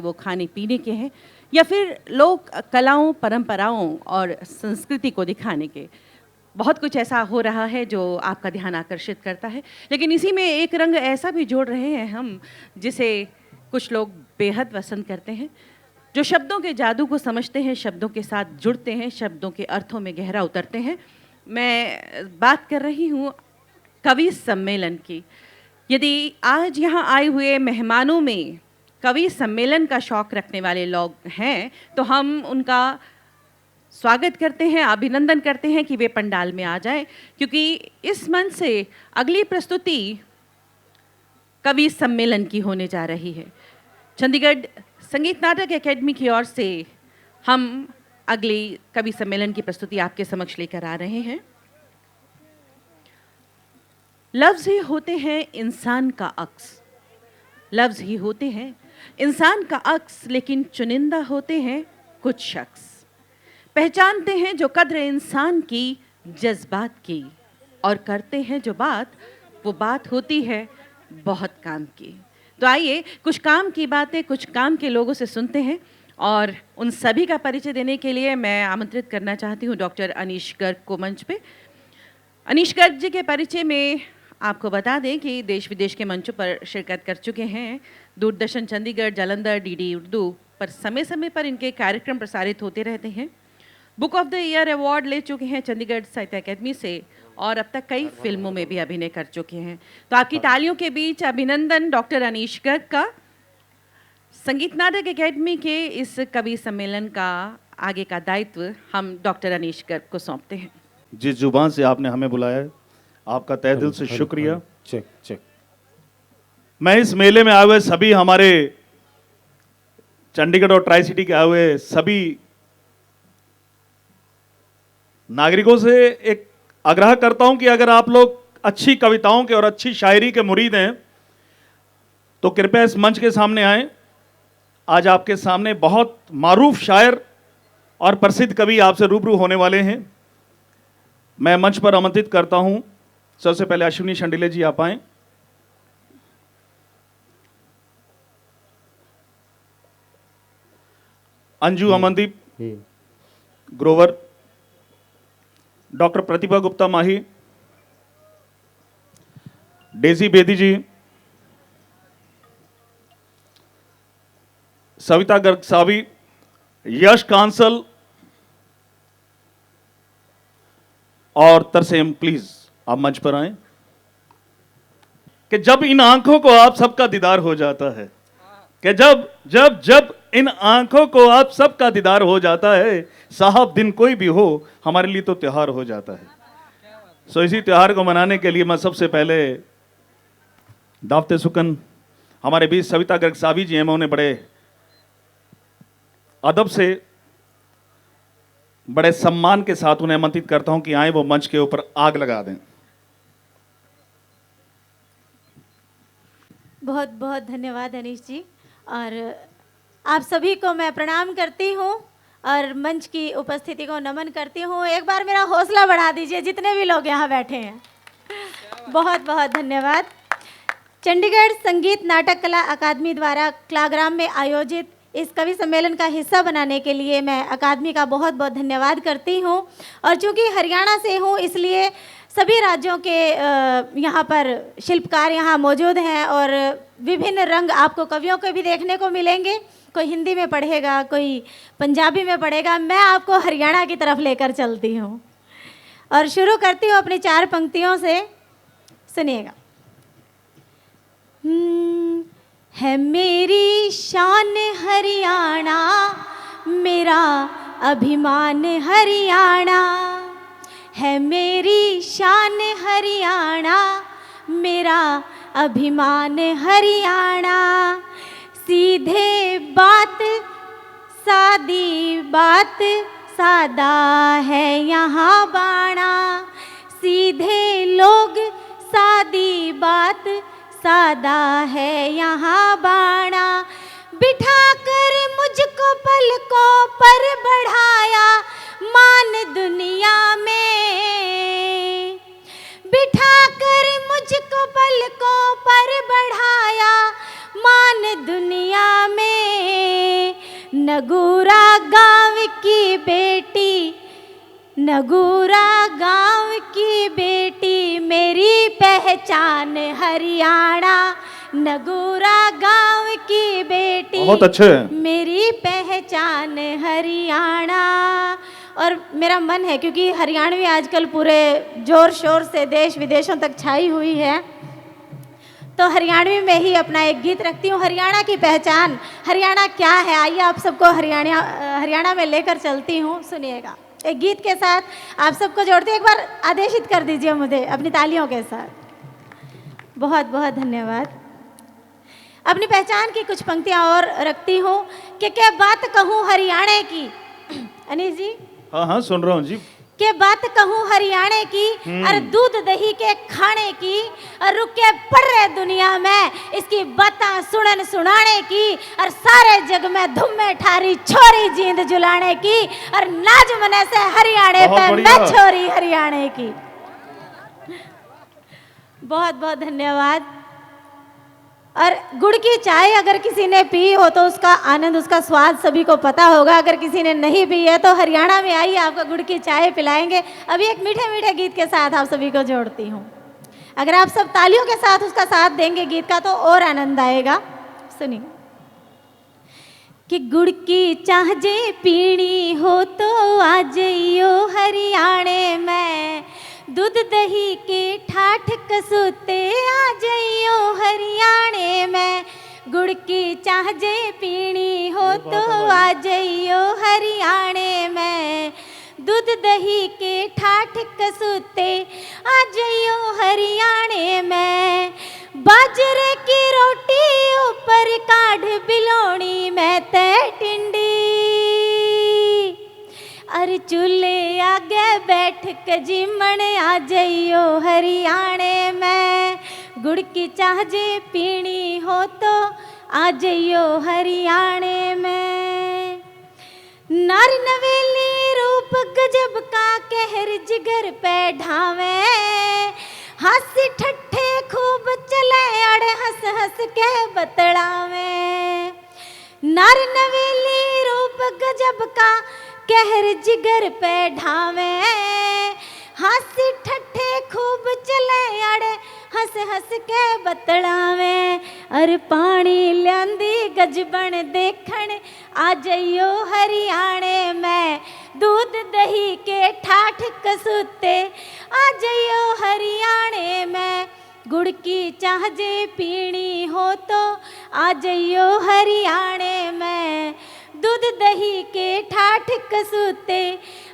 वो खाने पीने के हैं या फिर लोक कलाओं, परंपराओं और संस्कृति को दिखाने के। बहुत कुछ ऐसा हो रहा है जो आपका ध्यान आकर्षित करता है, लेकिन इसी में एक रंग ऐसा भी जोड़ रहे हैं हम, जिसे कुछ लोग बेहद पसंद करते हैं, जो शब्दों के जादू को समझते हैं, शब्दों के साथ जुड़ते हैं, शब्दों के अर्थों में गहरा उतरते हैं। मैं बात कर रही हूँ कवि सम्मेलन की। यदि आज यहाँ आए हुए मेहमानों में कवि सम्मेलन का शौक रखने वाले लोग हैं, तो हम उनका स्वागत करते हैं, अभिनंदन करते हैं कि वे पंडाल में आ जाएं, क्योंकि इस मंच से अगली प्रस्तुति कवि सम्मेलन की होने जा रही है। चंडीगढ़ संगीत नाटक एकेडमी की ओर से हम अगली कवि सम्मेलन की प्रस्तुति आपके समक्ष लेकर आ रहे हैं। लफ्ज़ ही होते हैं इंसान का अक्स, लफ्ज़ ही होते हैं इंसान का अक्स, लेकिन चुनिंदा होते हैं कुछ शख्स, पहचानते हैं जो कद्र इंसान की जज्बात की, और करते हैं जो बात, वो बात होती है बहुत काम की। तो आइए कुछ काम की बातें कुछ काम के लोगों से सुनते हैं, और उन सभी का परिचय देने के लिए मैं आमंत्रित करना चाहती हूँ डॉक्टर अनीश गर्ग को मंच पे। अनीश गर्ग जी के परिचय में आपको बता दें कि देश विदेश के मंचों पर शिरकत कर चुके हैं। दूरदर्शन चंडीगढ़, जालंधर, डीडी उर्दू पर समय समय पर इनके कार्यक्रम प्रसारित होते रहते हैं। Book of the year award ले चुके हैं चंडीगढ़ साहित्य अकेडमी से, और अब तक कई फिल्मों में भी अभिनय कर चुके हैं। तो आपकी तालियों के बीच अभिनंदन डॉक्टर अनीश गर्ग का। संगीत नाटक एकेडमी के इस कवि सम्मेलन का आगे का दायित्व हम डॉक्टर अनीश गर्ग को सौंपते हैं। जिस जुबान से आपने हमें बुलाया है, आपका तहे दिल से शुक्रिया। Check check. मैं इस मेले में आए हुए सभी हमारे चंडीगढ़ और ट्राई सिटी के आए हुए सभी नागरिकों से एक आग्रह करता हूं कि अगर आप लोग अच्छी कविताओं के और अच्छी शायरी के मुरीद हैं तो कृपया इस मंच के सामने आएं। आज आपके सामने बहुत मारूफ शायर और प्रसिद्ध कवि आपसे रूबरू होने वाले हैं। मैं मंच पर आमंत्रित करता हूं, सबसे पहले अश्विनी शंडिले जी आप आएं। अंजू अमनदीप ग्रोवर, डॉक्टर प्रतिभा गुप्ता माही, डेजी बेदी जी, सविता गर्ग सावी, यश कांसल और तरसेम, प्लीज आप मंच पर आएं। कि जब इन आंखों को आप सबका दीदार हो जाता है, कि जब जब जब इन आंखों को आप सबका दीदार हो जाता है, साहब दिन कोई भी हो हमारे लिए तो त्योहार हो जाता है। सो इसी त्योहार को मनाने के लिए मैं सबसे पहले दावते सुकन हमारे बीच सविता गर्ग सावी जी हैं, मैं उन्हें बड़े अदब से बड़े सम्मान के साथ उन्हें आमंत्रित करता हूं कि आए वो मंच के ऊपर आग लगा दें। बहुत बहुत धन्यवाद अनीश जी, और आप सभी को मैं प्रणाम करती हूँ और मंच की उपस्थिति को नमन करती हूँ। एक बार मेरा हौसला बढ़ा दीजिए जितने भी लोग यहाँ बैठे हैं। बहुत बहुत धन्यवाद। चंडीगढ़ संगीत नाटक कला अकादमी द्वारा कलाग्राम में आयोजित इस कवि सम्मेलन का हिस्सा बनाने के लिए मैं अकादमी का बहुत बहुत धन्यवाद करती हूँ। और चूँकि हरियाणा से हूँ इसलिए सभी राज्यों के यहाँ पर शिल्पकार यहाँ मौजूद हैं, और विभिन्न रंग आपको कवियों के भी देखने को मिलेंगे। कोई हिंदी में पढ़ेगा, कोई पंजाबी में पढ़ेगा। मैं आपको हरियाणा की तरफ लेकर चलती हूँ और शुरू करती हूँ अपनी 4 पंक्तियों से। सुनिएगा। है मेरी शान हरियाणा, मेरा अभिमान हरियाणा, है मेरी शान हरियाणा, मेरा अभिमान हरियाणा। सीधे बात सादी बात, सादा है यहाँ बाणा। सीधे लोग सादी बात, सादा है यहाँ बाणा। बिठा कर मुझको पलकों पर बढ़ाया मान दुनिया में। बिठा कर मुझको पलकों पर बढ़ाया मान दुनिया में। नगूरा गांव की बेटी मेरी पहचान हरियाणा, नगूरा गांव की बेटी बहुत अच्छे हैं। मेरी पहचान हरियाणा। और मेरा मन है, क्योंकि हरियाणवी आजकल पूरे जोर शोर से देश विदेशों तक छाई हुई है, तो हरियाणवी में ही अपना एक गीत रखती हूँ। हरियाणा की पहचान, हरियाणा क्या है, आइए आप सबको हरियाणा में लेकर चलती हूँ। सुनिएगा, एक गीत के साथ आप सबको जोड़ती हूँ। एक बार आदेशित कर दीजिए मुझे अपनी तालियों के साथ। बहुत बहुत धन्यवाद। अपनी पहचान की कुछ पंक्तियाँ और रखती हूँ कि क्या बात कहूँ हरियाणा की। अनीस जी, हाँ हाँ सुन रहा हूँ जी। के बात कहूँ हरियाणा की, और दूध दही के खाने की, और रुके पड़ रहे दुनिया में इसकी बातें सुनन सुनाने की, और सारे जग में धुम में ठारी छोरी जींद जुलाने की, और नाज मने से हरियाणा पे मैं छोरी हरियाणा की। बहुत बहुत धन्यवाद। और गुड़ की चाय अगर किसी ने पी हो तो उसका आनंद, उसका स्वाद सभी को पता होगा। अगर किसी ने नहीं पी है तो हरियाणा में आइए, आपको गुड़ की चाय पिलाएंगे। अभी एक मीठे मीठे गीत के साथ आप सभी को जोड़ती हूँ। अगर आप सब तालियों के साथ उसका साथ देंगे गीत का तो और आनंद आएगा। सुनिए कि गुड़ की चाह जे पीनी हो तो आ जाइयो हरियाणा में, दूध दही के ठाठ कसूते आ जाइयो हरियाणा में। गुड़ की चाह जे पीनी हो तो आ जाइयो हरियाणा में, दूध दही के ठाठ कसूते आ जाइयो हरियाणा में। बाजरे की रोटी ऊपर काढ़ बिलोनी में तय टिंडी, अरे चूल्हे आगे बैठ के जिमण आ जाइयो हरियाणा में। गुड़ की चाह जे पीनी हो तो आ जाइयो हरियाणा में। नारी नवेली रूप गजब का कहर जिगर पे ढावे, हासी ठट्ठे खूब चले अड़ हंस हंस के बतड़ावे। नारी नवेली रूप गजब का कहर जिगर पे ढावे, हासी ठट्ठे खूब चले अड़े हंस हंस के बतड़ावे। अरे पानी लियांदी गजबन देखण आ जाइयो हरियाणा में, दूध दही के ठाठ कसूते आ जाइयो हरियाणा में। गुड़ की चाह जे पीनी हो तो आ जाइयो हरियाणा में, दूध दही के ठाठ कसूते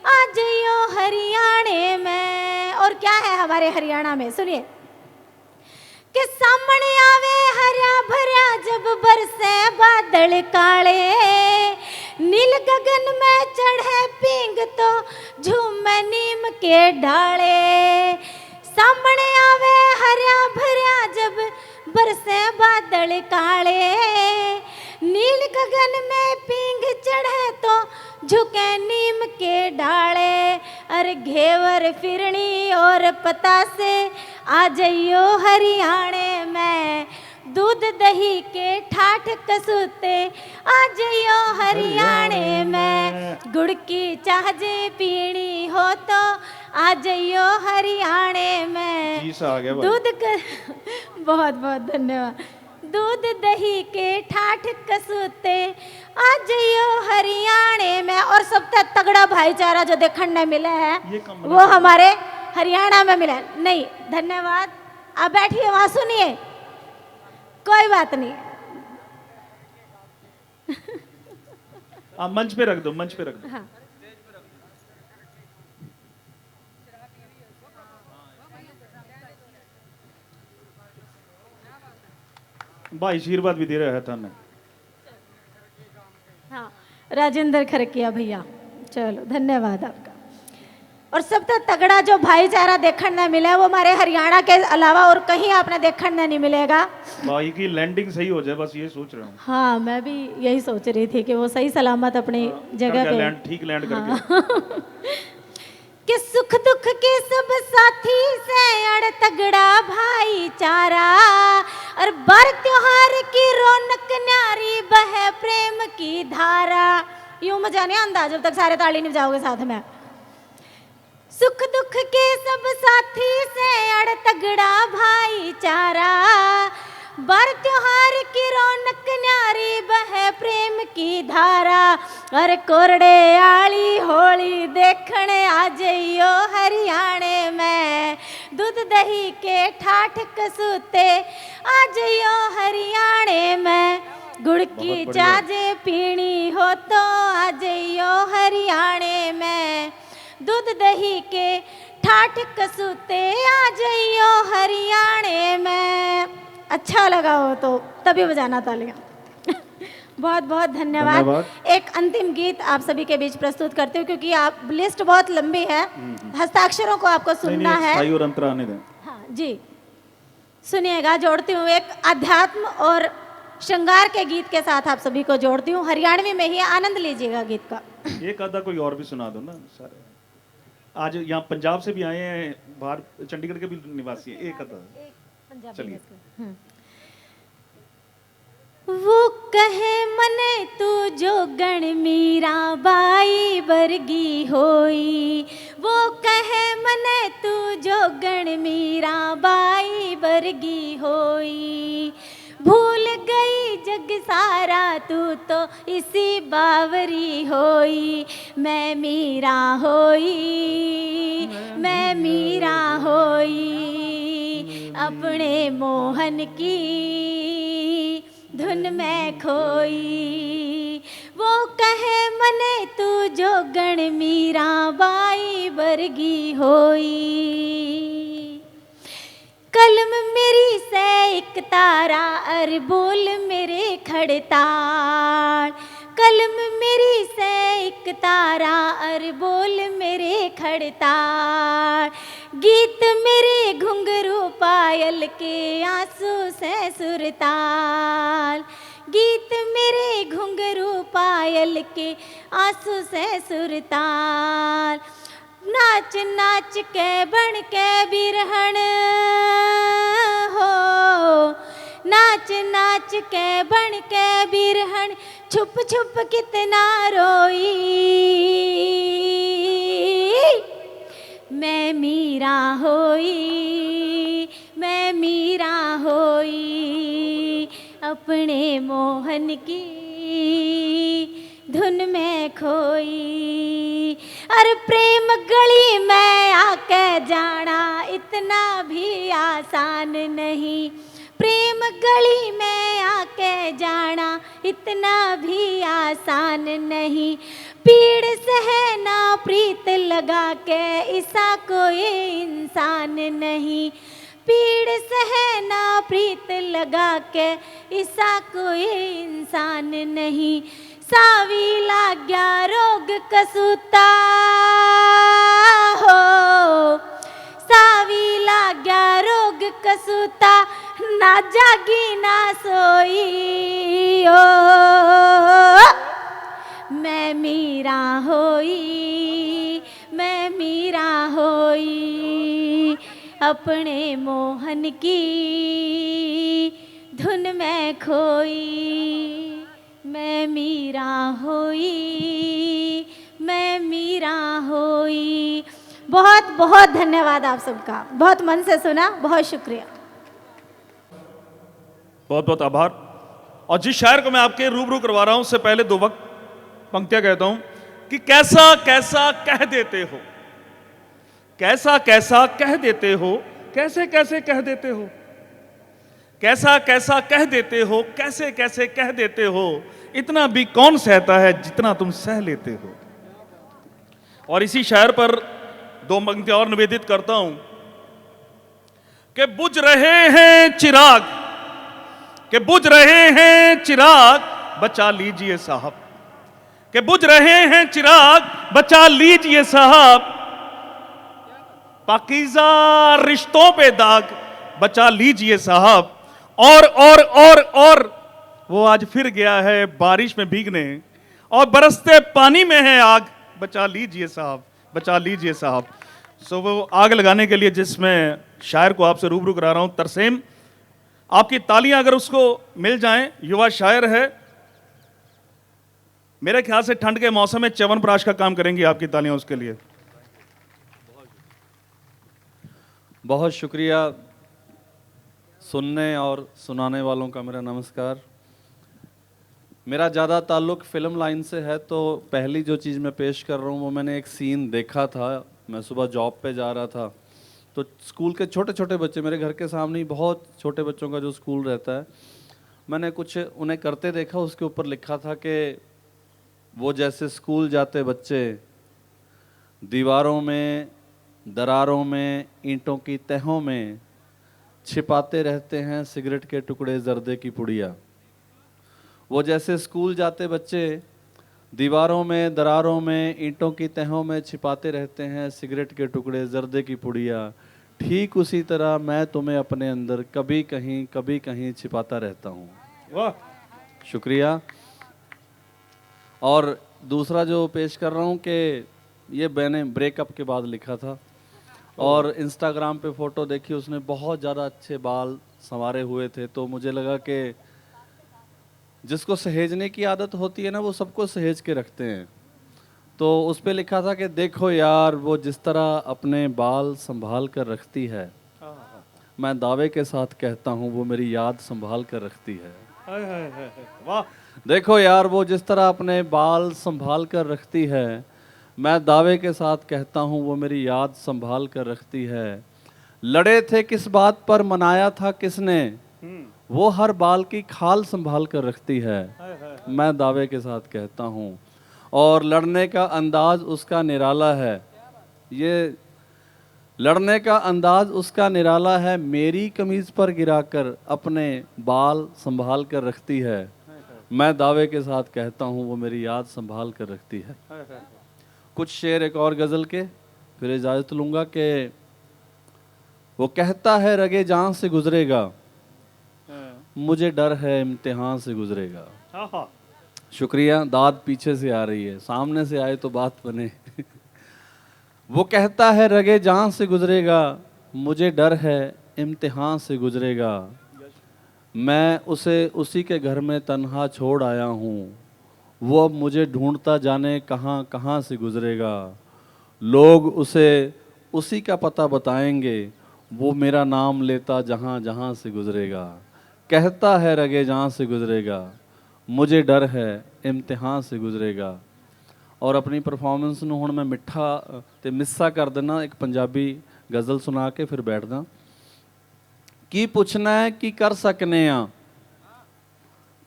आ जाइयो हरियाणा में। और क्या है हमारे हरियाणा में, सुनिए कि सामने आवे हरा भरा जब बरसे बादल काले, नील गगन में चढ़े पींग तो झूमे नीम के डाले। सामने आवे हरा भरा जब बरसे बादल काले, नील गगन में पींग चढ़े तो झुके नीम के डाले। अरे घेवर फिरनी और पता से आ जाइयो हरियाणा में, दूध दही के ठाठ कसूते आ जाइयो हरियाणा में। गुड़ की चाह जे पीनी हो तो आ जाइयो हरियाणा में। दूध बहुत बहुत धन्यवाद। दूध दही के ठाठ कसूते आ जाइयो हरियाणा में। और सबसे तगड़ा भाईचारा जो देखने मिला है वो हमारे हरियाणा में मिला नहीं। धन्यवाद, आप बैठिए वहां सुनिए, कोई बात नहीं। आप मंच पे रख दो, मंच पे रख दो। हाँ। भाई आशीर्वाद भी दे रहा है थाने। हाँ, राजेंद्र खरकिया भैया, चलो धन्यवाद आपका। और सबसे तगड़ा जो भाईचारा देखने मिला है वो हमारे हरियाणा के अलावा और कहीं आपने देखने नहीं मिलेगा। भाई की लैंडिंग सही हो जाए, बस ये सोच रहा हूँ। हाँ, मैं भी यही सोच रही थी कि वो सही सलामत अपनी जगह पे ठीक लैंड करके। कि सुख दुख के सब साथी से अड़ तगड़ा भाईचारा, और बर त्योहार की रौनक न्यारी बहे प्रेम की धारा। यूं मजा नहीं आंदा जब तक सारे ताली नहीं बजाओगे साथ में। बड़ तगड़ा भाईचारा, बर त्योहार की रौनक न्यारी बह प्रेम की धारा। और कोरड़े आली होली देखने आ जइयो हरियाणे में, दूध दही के ठाठ कसूते आ जइयो हरियाणे में। गुड़ की चाजे पीनी हो तो आ जइयो हरियाणे में, दूध दही के ठाठ कसूते आ जइयो हरियाणे में। अच्छा लगा हो तो तभी बजाना तालियां। बहुत बहुत धन्यवाद। एक अंतिम गीत आप सभी के बीच प्रस्तुत करते हो, क्योंकि आप लिस्ट बहुत लंबी है, हस्ताक्षरों को आपको सुनना है। साई और अंतरा आने दें। हाँ जी, सुनिएगा। जोड़ती हूँ एक अध्यात्म और श्रृंगार के गीत के साथ आप सभी को जोड़ती हूँ, हरियाणवी में ही, आनंद लीजिएगा गीत का। एक आधा कोई और भी सुना दो ना सारे। आज यहाँ पंजाब से भी आए हैं, बाहर चंडीगढ़ के भी निवासी हैं। एक आधा चलिए। वो कहे मने तू जो गण मीरा बाई बरगी होई, वो कहे मने तू जो गण मीरा बाई बरगी होई। भूल गई जग सारा तू तो इसी बावरी होई। मैं मीरा होई, मैं मीरा होई, अपने मोहन की धुन में खोई। वो कहे मने तू जो गण मीरा बाई बरगी होई। कलम मेरी से एक तारा अर बोल मेरे खड़ताल, कलम मेरी से एक तारा अर बोल मेरे खड़ताल। गीत मेरे घुंघरू पायल के आंसू से सुरताल, गीत मेरे घुंघरू पायल के आंसू से सुरताल। नाच नाच के बन के बिरहन हो, नाच नाच के बन के बिरहन, छुप छुप कितना रोई। मैं मीरा होई, मैं मीरा होई, अपने मोहन की धुन में खोई। अरे प्रेम गली में आके जाना इतना भी आसान नहीं, प्रेम गली में आके जाना इतना भी आसान नहीं। पीड़ सहना प्रीत लगा के ऐसा कोई इंसान नहीं, पीड़ सहना प्रीत लगा के ऐसा कोई इंसान नहीं। सावी लाग्या रोग कसूता हो, सावी लाग्या रोग कसूता, ना जागी ना सोई। ओ मैं मीरा होई, मैं मीरा होई, अपने मोहन की धुन में खोई। मैं मीरा होई, मैं मीरा होई। बहुत बहुत धन्यवाद आप सबका, बहुत मन से सुना, बहुत शुक्रिया। बहुत बहुत आभार। और जिस शायर को मैं आपके रूबरू करवा रहा हूं, उससे पहले दो वक्त पंक्तियां कहता हूं कि कैसा कैसा कह देते हो, कैसा कैसा कह देते हो, कैसे कैसे कह देते हो, कैसा कैसा कह देते हो, कैसे कैसे कह देते हो, इतना भी कौन सहता है जितना तुम सह लेते हो। और इसी शायर पर दो पंक्तियां और निवेदित करता हूं कि बुझ रहे हैं चिराग, कि बुझ रहे हैं चिराग, बचा लीजिए साहब, कि बुझ रहे हैं चिराग, बचा लीजिए साहब। पाकीज़ा रिश्तों पे दाग, बचा लीजिए साहब। और वो आज फिर गया है बारिश में भीगने, और बरसते पानी में है आग, बचा लीजिए साहब, बचा लीजिए साहब। सो वो आग लगाने के लिए जिसमें शायर को आपसे रूबरू करा रहा हूं, तरसेम, आपकी तालियां अगर उसको मिल जाएं, युवा शायर है, मेरे ख्याल से ठंड के मौसम में च्यवनप्राश का काम करेंगी आपकी तालियां उसके लिए। बहुत शुक्रिया सुनने और सुनाने वालों का। मेरा नमस्कार। मेरा ज़्यादा ताल्लुक़ फ़िल्म लाइन से है, तो पहली जो चीज़ मैं पेश कर रहा हूँ वो मैंने एक सीन देखा था। मैं सुबह जॉब पे जा रहा था, तो स्कूल के छोटे छोटे बच्चे, मेरे घर के सामने ही बहुत छोटे बच्चों का जो स्कूल रहता है, मैंने कुछ उन्हें करते देखा। उसके ऊपर लिखा था कि वो जैसे स्कूल जाते बच्चे दीवारों में, दरारों में, ईंटों की तहों में छिपाते रहते हैं सिगरेट के टुकड़े, जर्दे की पुड़िया। वो जैसे स्कूल जाते बच्चे दीवारों में, दरारों में, ईंटों की तहों में छिपाते रहते हैं सिगरेट के टुकड़े, जर्दे की पुड़िया, ठीक उसी तरह मैं तुम्हें अपने अंदर कभी कहीं छिपाता रहता हूँ। वाह, शुक्रिया। और दूसरा जो पेश कर रहा हूँ कि ये मैंने ब्रेकअप के बाद लिखा था, और इंस्टाग्राम पे फ़ोटो देखी, उसने बहुत ज़्यादा अच्छे बाल संवारे हुए थे, तो मुझे लगा कि जिसको सहेजने की आदत होती है ना, वो सबको सहेज के रखते हैं। तो उस पे लिखा था कि देखो यार, वो जिस तरह अपने बाल संभाल कर रखती है, मैं दावे के साथ कहता हूँ वो मेरी याद संभाल कर रखती है। हाय हाय हाय, वाह। देखो यार, वो जिस तरह अपने बाल संभाल कर रखती है, मैं दावे के साथ कहता हूँ वो मेरी याद संभाल कर रखती है। लड़े थे किस बात पर, मनाया था किसने, वो हर बाल की खाल संभाल कर रखती है, मैं दावे के साथ कहता हूँ। और लड़ने का अंदाज उसका निराला है, ये लड़ने का अंदाज उसका निराला है, मेरी कमीज पर गिराकर अपने बाल संभाल कर रखती है, मैं दावे के साथ कहता हूँ वो मेरी याद संभाल कर रखती है। कुछ शेर एक और गज़ल के, फिर इजाज़त लूँगा कि वो कहता है रगे जान से गुजरेगा, मुझे डर है इम्तिहान से गुजरेगा। शुक्रिया। दाद पीछे से आ रही है, सामने से आए तो बात बने। वो कहता है रगे जान से गुजरेगा, मुझे डर है इम्तिहान से गुजरेगा, मैं उसे उसी के घर में तन्हा छोड़ आया हूँ, वो अब मुझे ढूंढता जाने कहाँ कहाँ से गुजरेगा, लोग उसे उसी का पता बताएंगे, वो मेरा नाम लेता जहाँ जहाँ से गुजरेगा, कहता है रगे जान से गुजरेगा, मुझे डर है इम्तिहान से गुजरेगा। और अपनी परफॉर्मेंस ਨੂੰ ਹੁਣ ਮੈਂ ਮਿੱਠਾ ਤੇ ਮਿੱਸਾ ਕਰ ਦੇਣਾ, ਇੱਕ ਪੰਜਾਬੀ ਗਜ਼ਲ ਸੁਣਾ ਕੇ ਫਿਰ ਬੈਠਦਾ। ਕੀ ਪੁੱਛਣਾ ਹੈ ਕੀ ਕਰ ਸਕਨੇ ਆ,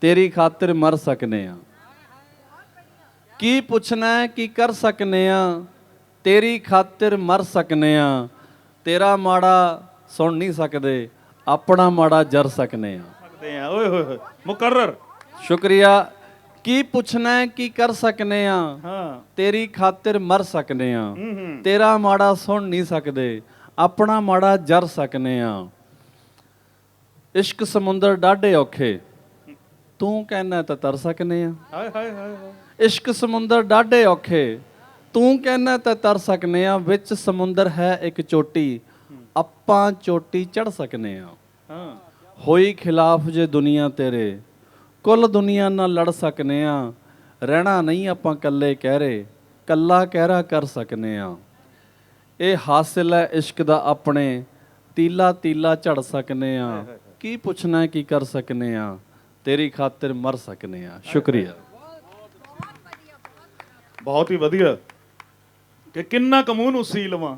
ਤੇਰੀ ਖਾਤਰ ਮਰ ਸਕਨੇ ਆ। ਕੀ ਪੁੱਛਣਾ ਹੈ ਕੀ ਕਰ ਸਕਨੇ ਆ, ਤੇਰੀ ਖਾਤਰ ਮਰ ਸਕਨੇ ਆ, ਤੇਰਾ ਮਾੜਾ ਸੁਣ ਨਹੀਂ ਸਕਦੇ, ਆਪਣਾ ਮਾੜਾ ਜਰ ਸਕਨੇ ਆ। ओए होए होए, मुकर्रर। शुक्रिया। की पुछना है की कर सकने आ, हाँ। तेरी खातिर मर सकने आ, तेरा माड़ा सुन नहीं सकदे, अपना माड़ा जर सकने आ। इश्क समुंदर डाढे औखे, तू कहना तो तर सकने आ। हाय हाय हाय हाय। इश्क समुंदर डाढे औखे, तू कहना तो तर सकने आ, विच समुंदर है एक चोटी, आपां चोटी चढ़ सकने आ। हाँ। होई खिलाफ जे दुनिया तेरे, कुल दुनिया ना लड़ सकने आ, रहना नहीं आपां कल्ले कहरे, कल्ला कहरा कर सकने आ। ये हासिल है इश्क दा अपने, तीला तीला झड़ सकने आ, की पुछना है की कर सकने आ, तेरी खातिर मर सकने आ। शुक्रिया। बहुत ही वधिया। कि किन्ना कमून उसी लवां,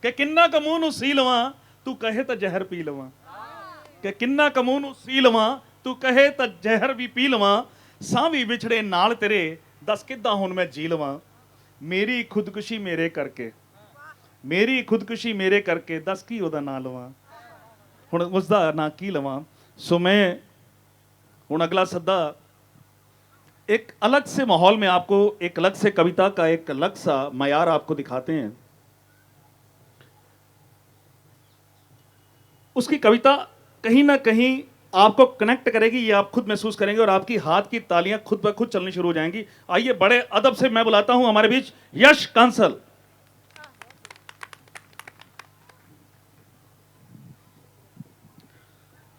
कि किन्ना कमून उसी लवां, तू कहे तो जहर पी लवां, कि किन्ना कमून उसी लवां, तू कहे तो जहर भी पी लवां, सावी विछड़े नाल तेरे, दस किद्दां हुण मैं जी लवां, मेरी खुदकुशी मेरे करके, मेरी खुदकुशी मेरे करके, दस की ओदा नां लवां, हुण उसदा नां की लवां। सो मैं हुण अगला सद्दा एक अलग से माहौल में आपको एक अलग से कविता का एक अलग सा मयार आपको दिखाते हैं। उसकी कविता कहीं ना कहीं आपको कनेक्ट करेगी, ये आप खुद महसूस करेंगे और आपकी हाथ की तालियां खुद ब खुद चलनी शुरू हो जाएंगी। आइए बड़े अदब से मैं बुलाता हूं हमारे बीच यश कांसल।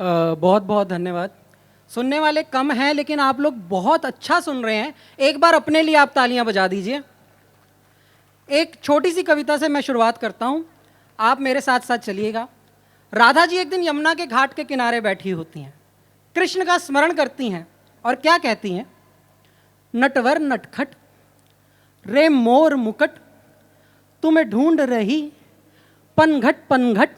बहुत बहुत धन्यवाद। सुनने वाले कम हैं लेकिन आप लोग बहुत अच्छा सुन रहे हैं, एक बार अपने लिए आप तालियां बजा दीजिए। एक छोटी सी कविता से मैं शुरुआत करता हूं। आप मेरे साथ साथ चलिएगा। राधा जी एक दिन यमुना के घाट के किनारे बैठी होती हैं, कृष्ण का स्मरण करती हैं और क्या कहती हैं? नटवर नटखट रे मोर मुकट तुम्हें ढूंढ रही पनघट पनघट।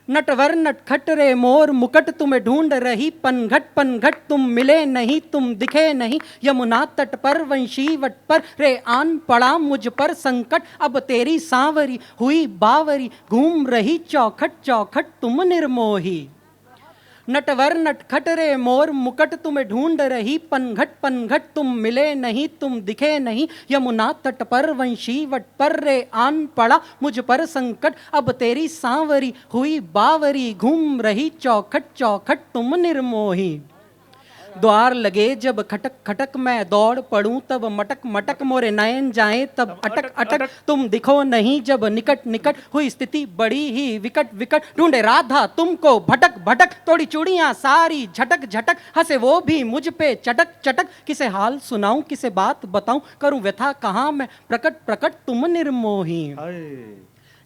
नटवर नटखट रे मोर मुकट तुम्हें ढूंढ रही पनघट पनघट। तुम मिले नहीं तुम दिखे नहीं यमुना तट पर वंशी वट पर। रे आन पड़ा मुझ पर संकट अब तेरी सांवरी हुई बावरी। घूम रही चौखट चौखट तुम निर्मोही। नटवर नटखट रे मोर मुकट तुम्हें ढूंढ रही पनघट पनघट। तुम मिले नहीं तुम दिखे नहीं यमुना तट पर वंशी वट पर। रे आन पड़ा मुझ पर संकट अब तेरी सांवरी हुई बावरी। घूम रही चौखट चौखट तुम निर्मोही। द्वार लगे जब खटक खटक मैं दौड़ पड़ूं तब मटक मटक। मोरे नयन जाएं तब अटक अटक। तुम दिखो नहीं जब निकट निकट हुई स्थिति बड़ी ही विकट विकट। ढूंढे राधा तुमको भटक भटक तोड़ी चूड़ियां सारी झटक झटक। हंसे वो भी मुझ पे चटक चटक। किसे हाल सुनाऊं किसे बात बताऊं करूं व्यथा कहाँ मैं प्रकट प्रकट तुम निर्मोही।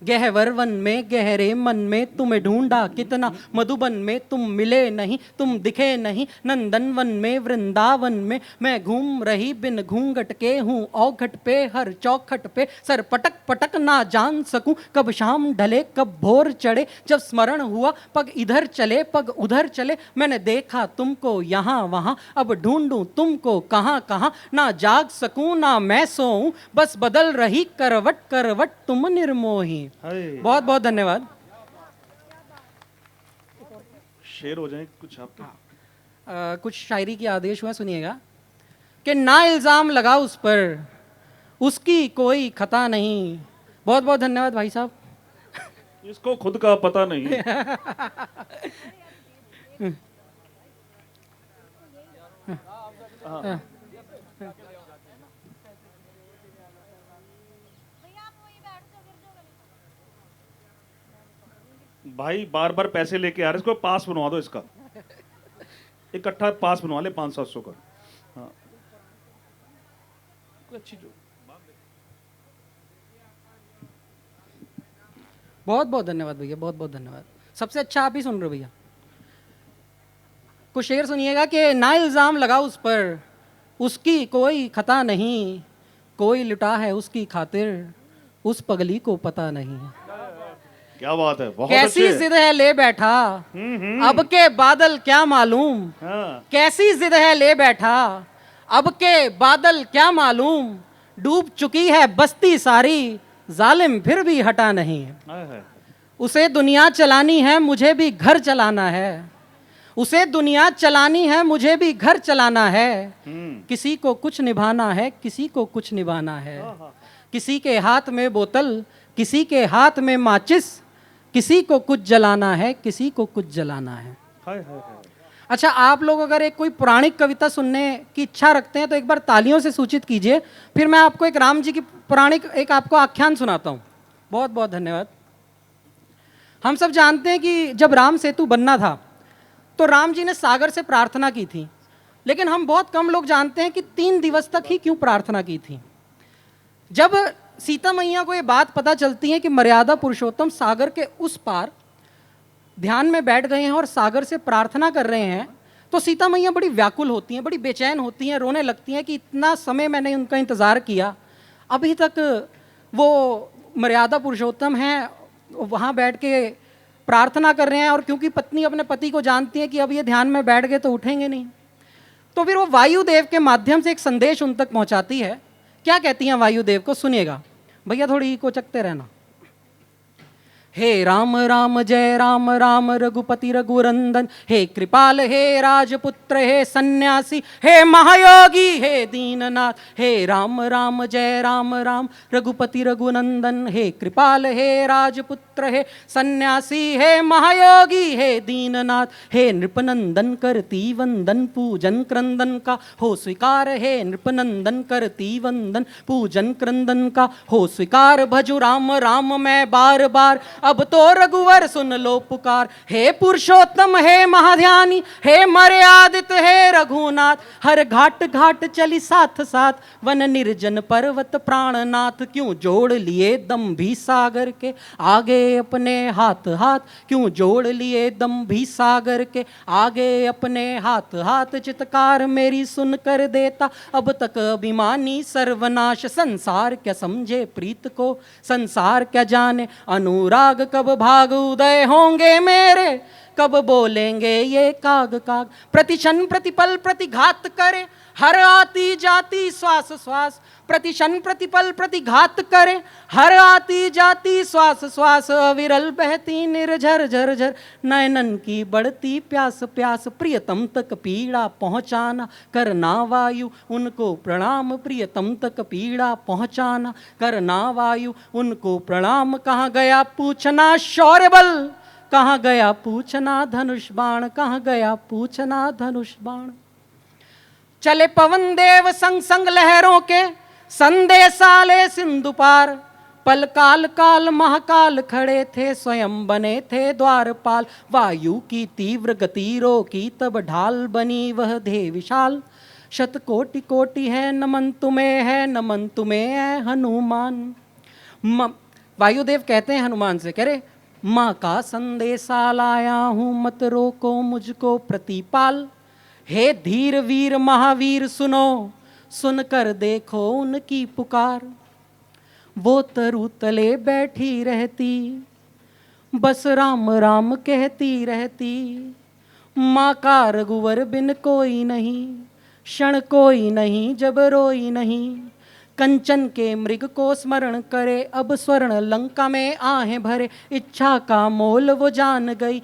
गहवर वन में गहरे मन में तुम्हें ढूंढा कितना मधुबन में तुम मिले नहीं तुम दिखे नहीं। नंदन वन में वृंदावन में मैं घूम रही बिन घूंघट के हूँ औघट पे हर चौखट पे। सर पटक पटक ना जान सकूं कब शाम ढले कब भोर चढ़े। जब स्मरण हुआ पग इधर चले पग उधर चले। मैंने देखा तुमको यहाँ वहाँ अब ढूंढूं तुमको कहाँ कहाँ। ना जाग सकूं ना मैं सोऊं बस बदल रही करवट करवट तुम निर्मोही। बहुत बहुत धन्यवाद। शेर हो जाए कुछ आपके। कुछ शायरी के आदेश हुआ, सुनिएगा कि ना इल्जाम लगा उस पर उसकी कोई खता नहीं। बहुत बहुत धन्यवाद भाई साहब। इसको खुद का पता नहीं। भाई बार बार पैसे लेके आ रहे, इसको पास बनवा दो इसका। इकट्ठा पास बनवा ले 500-700 का। हाँ कोई अच्छी जो। बहुत बहुत धन्यवाद भैया, बहुत बहुत धन्यवाद। सबसे अच्छा आप ही सुन रहे हो भैया। कुछ शेर सुनिएगा कि ना इल्ज़ाम लगा उस पर उसकी कोई खता नहीं। कोई लुटा है उसकी खातिर उस पगली को पता नहीं। क्या बात है, बहुत कैसी अच्छे। जिद है ले बैठा अब के बादल क्या मालूम। हाँ। कैसी जिद है ले बैठा अब के बादल क्या मालूम। डूब चुकी है बस्ती सारी जालिम फिर भी हटा नहीं। उसे दुनिया चलानी है मुझे भी घर चलाना है। उसे दुनिया चलानी है मुझे भी घर चलाना है। किसी को कुछ निभाना है किसी को कुछ निभाना है। किसी के हाथ में बोतल किसी के हाथ में माचिस। किसी को कुछ जलाना है किसी को कुछ जलाना है। अच्छा, आप लोग अगर एक कोई पौराणिक कविता सुनने की इच्छा रखते हैं तो एक बार तालियों से सूचित कीजिए, फिर मैं आपको एक राम जी की पौराणिक एक आपको आख्यान सुनाता हूँ। बहुत बहुत धन्यवाद। हम सब जानते हैं कि जब राम सेतु बनना था तो राम जी ने सागर से प्रार्थना की थी, लेकिन हम बहुत कम लोग जानते हैं कि 3 दिवस तक ही क्यों प्रार्थना की थी। जब सीता मैया को ये बात पता चलती है कि मर्यादा पुरुषोत्तम सागर के उस पार ध्यान में बैठ गए हैं और सागर से प्रार्थना कर रहे हैं, तो सीता मैया बड़ी व्याकुल होती हैं, बड़ी बेचैन होती हैं, रोने लगती हैं कि इतना समय मैंने उनका इंतज़ार किया, अभी तक वो मर्यादा पुरुषोत्तम हैं वहाँ बैठ के प्रार्थना कर रहे हैं। और क्योंकि पत्नी अपने पति को जानती है कि अब ये ध्यान में बैठ गए तो उठेंगे नहीं, तो फिर वो वायुदेव के माध्यम से एक संदेश उन तक पहुँचाती है। क्या कहती हैं वायुदेव को, सुनिएगा भैया, थोड़ी को चकते रहना। हे राम राम जय राम राम रघुपति रघुरंदन। हे कृपाल हे राजपुत्र हे सन्यासी हे महायोगी हे दीननाथ। हे राम राम जय राम राम रघुपति रघुनंदन। हे कृपाल हे राजपुत्र हे सन्यासी हे महायोगी हे दीननाथ। हे नृपनंदन करती वंदन पूजन क्रंदन का हो स्वीकार। हे नृपनंदन करती वंदन पूजन क्रंदन का हो स्वीकार। भजु राम राम मैं बार बार अब तो रघुवर सुन लो पुकार। हे पुरुषोत्तम हे महाध्यानी हे मर्यादित हे रघुनाथ, हर घाट घाट चली साथ साथ, वन निर्जन पर्वत प्राणनाथ। क्यों जोड़ लिए दम भी सागर के आगे अपने हाथ हाथ, क्यों जोड़ लिए दम भी सागर के आगे अपने हाथ हाथ। चित्कार मेरी सुन कर देता अब तक अभिमानी सर्वनाश, संसार क्या समझे प्रीत को संसार क्या जाने अनुराग। कब भाग उदय होंगे मेरे कब बोलेंगे ये काग काग। प्रतिक्षण प्रतिपल प्रतिघात करे हर आती जाती श्वास श्वास, प्रतिक्षण प्रतिपल प्रतिघात करे हर आती जाती श्वास श्वास। अविरल बहती निर्झर झर झर नयनन की बढ़ती प्यास प्यास, प्रियतम तक पीड़ा पहुँचाना करना वायु उनको प्रणाम। प्रियतम तक पीड़ा पहुँचाना करना वायु उनको प्रणाम। कहाँ गया पूछना शौर्य बल, कहाँ गया पूछना धनुष बाण, कहाँ गया पूछना धनुष बाण। चले पवन देव संग संग लहरों के संदेशाले सिंधु पार, पल काल काल महाकाल खड़े थे स्वयं बने थे द्वारपाल। वायु की तीव्र गति रोकी तब ढाल बनी वह धे विशाल, शत कोटि कोटि है नमन तुम्हें है हनुमान। वायुदेव कहते हैं हनुमान से, कह रहे माँ का संदेशा लाया हूँ मत रोको मुझको प्रतिपाल। हे धीर वीर महावीर सुनो, सुनकर देखो उनकी पुकार। वो तरु तले बैठी रहती बस राम राम कहती रहती, माँ का रघुवर बिन कोई नहीं, क्षण कोई नहीं जब रोई नहीं। कंचन के मृग को स्मरण करे अब स्वर्ण लंका में आहें भरे। इच्छा का मोल वो जान गई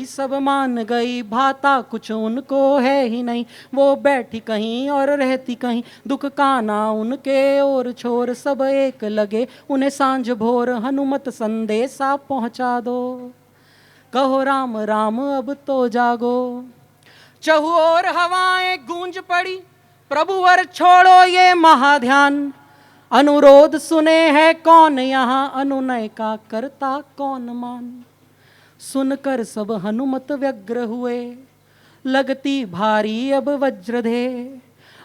सब मान गई, भाता कुछ उनको है ही नहीं। वो बैठी कहीं और रहती कहीं, दुख का ना उनके और छोर। सब एक लगे उन्हें सांझ भोर, हनुमत संदेशा पहुँचा दो। कहो राम राम अब तो जागो। चहु और हवाएं गूंज पड़ी प्रभुवर छोड़ो ये महाध्यान। अनुरोध सुने है कौन यहाँ, अनुनय का करता कौन मान। सुनकर सब हनुमत व्यग्र हुए, लगती भारी अब वज्रधे।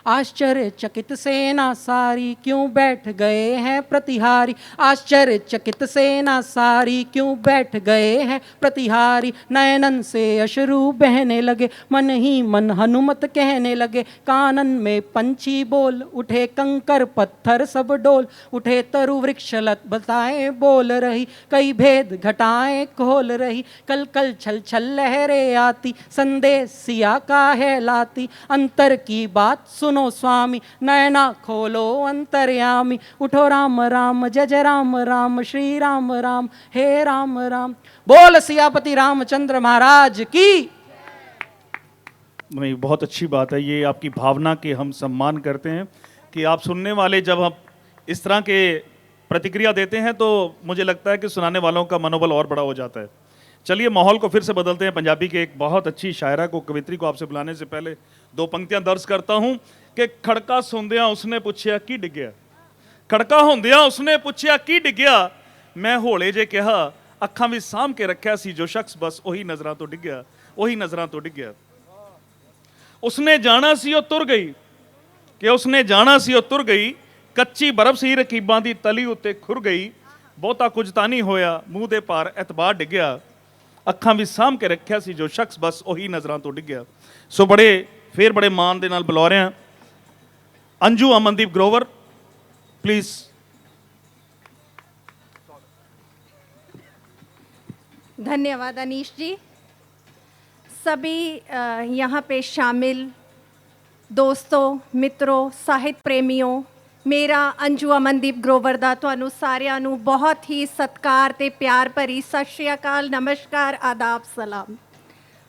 आश्चर्यचकित सेना सारी क्यों बैठ गए हैं प्रतिहारी। आश्चर्यचकित सेना सारी क्यों बैठ गए हैं प्रतिहारी। नयनन से अश्रु बहने लगे मन ही मन हनुमत कहने लगे। कानन में पंछी बोल उठे कंकर पत्थर सब डोल उठे। तरु वृक्ष लत बताए बोल रही, कई भेद घटाएं खोल रही। कल कल छल छल लहरें आती, संदेश सिया का है लाती। अंतर की बात सुनो स्वामी, नयना खोलो अंतर्यामी। उठो राम राम जय जय राम राम, श्री राम राम हे राम राम। बोल सियापति रामचंद्र महाराज की। नहीं, बहुत अच्छी बात है। ये आपकी भावना के हम सम्मान करते हैं कि आप सुनने वाले जब हम इस तरह के प्रतिक्रिया देते हैं तो मुझे लगता है कि सुनाने वालों का मनोबल और बड़ा हो जाता है। चलिए माहौल को फिर से बदलते हैं। पंजाबी के एक बहुत अच्छी शायरा को, कवित्री को आपसे बुलाने से पहले दो पंक्तियां दर्ज करता हूं कि खड़का सुनदिया उसने पूछया की डिग्या। खड़का होंदिया उसने पूछया की डिग्या, मैं होले जे कहा अखां विच साम के रखिया सी जो शख्स, बस वही नजरां तो डिग्या, वही नजरां तो डिग्या। उसने जाना सी ओ तुर गई, कि उसने जाना सी ओ तुर गई। कच्ची बर्फ सी रकीबां दी तली उत्ते खुर गई। बहुता कुछ तां नहीं होया, मूंह दे पार एतबार डिग्या। अखां भी साम के रखिया सी जो शख्स, बस वही नजरां तो डिग्या। सो फिर बड़े मान दे नाल बुला रहे हैं अंजू अमनदीप ग्रोवर, प्लीज। धन्यवाद अनीश जी। सभी यहाँ पे शामिल दोस्तों, मित्रों, साहित्य प्रेमियों, मेरा अंजू अमनदीप ग्रोवर ਦਾ ਤੁਹਾਨੂੰ ਸਾਰਿਆਂ ਨੂੰ ਬਹੁਤ ਹੀ ਸਤਿਕਾਰ ਤੇ ਪਿਆਰ ਭਰੀ ਸਤਿ ਸ਼੍ਰੀ ਅਕਾਲ, ਨਮਸਕਾਰ, ਆਦਾਬ, ਸਲਾਮ।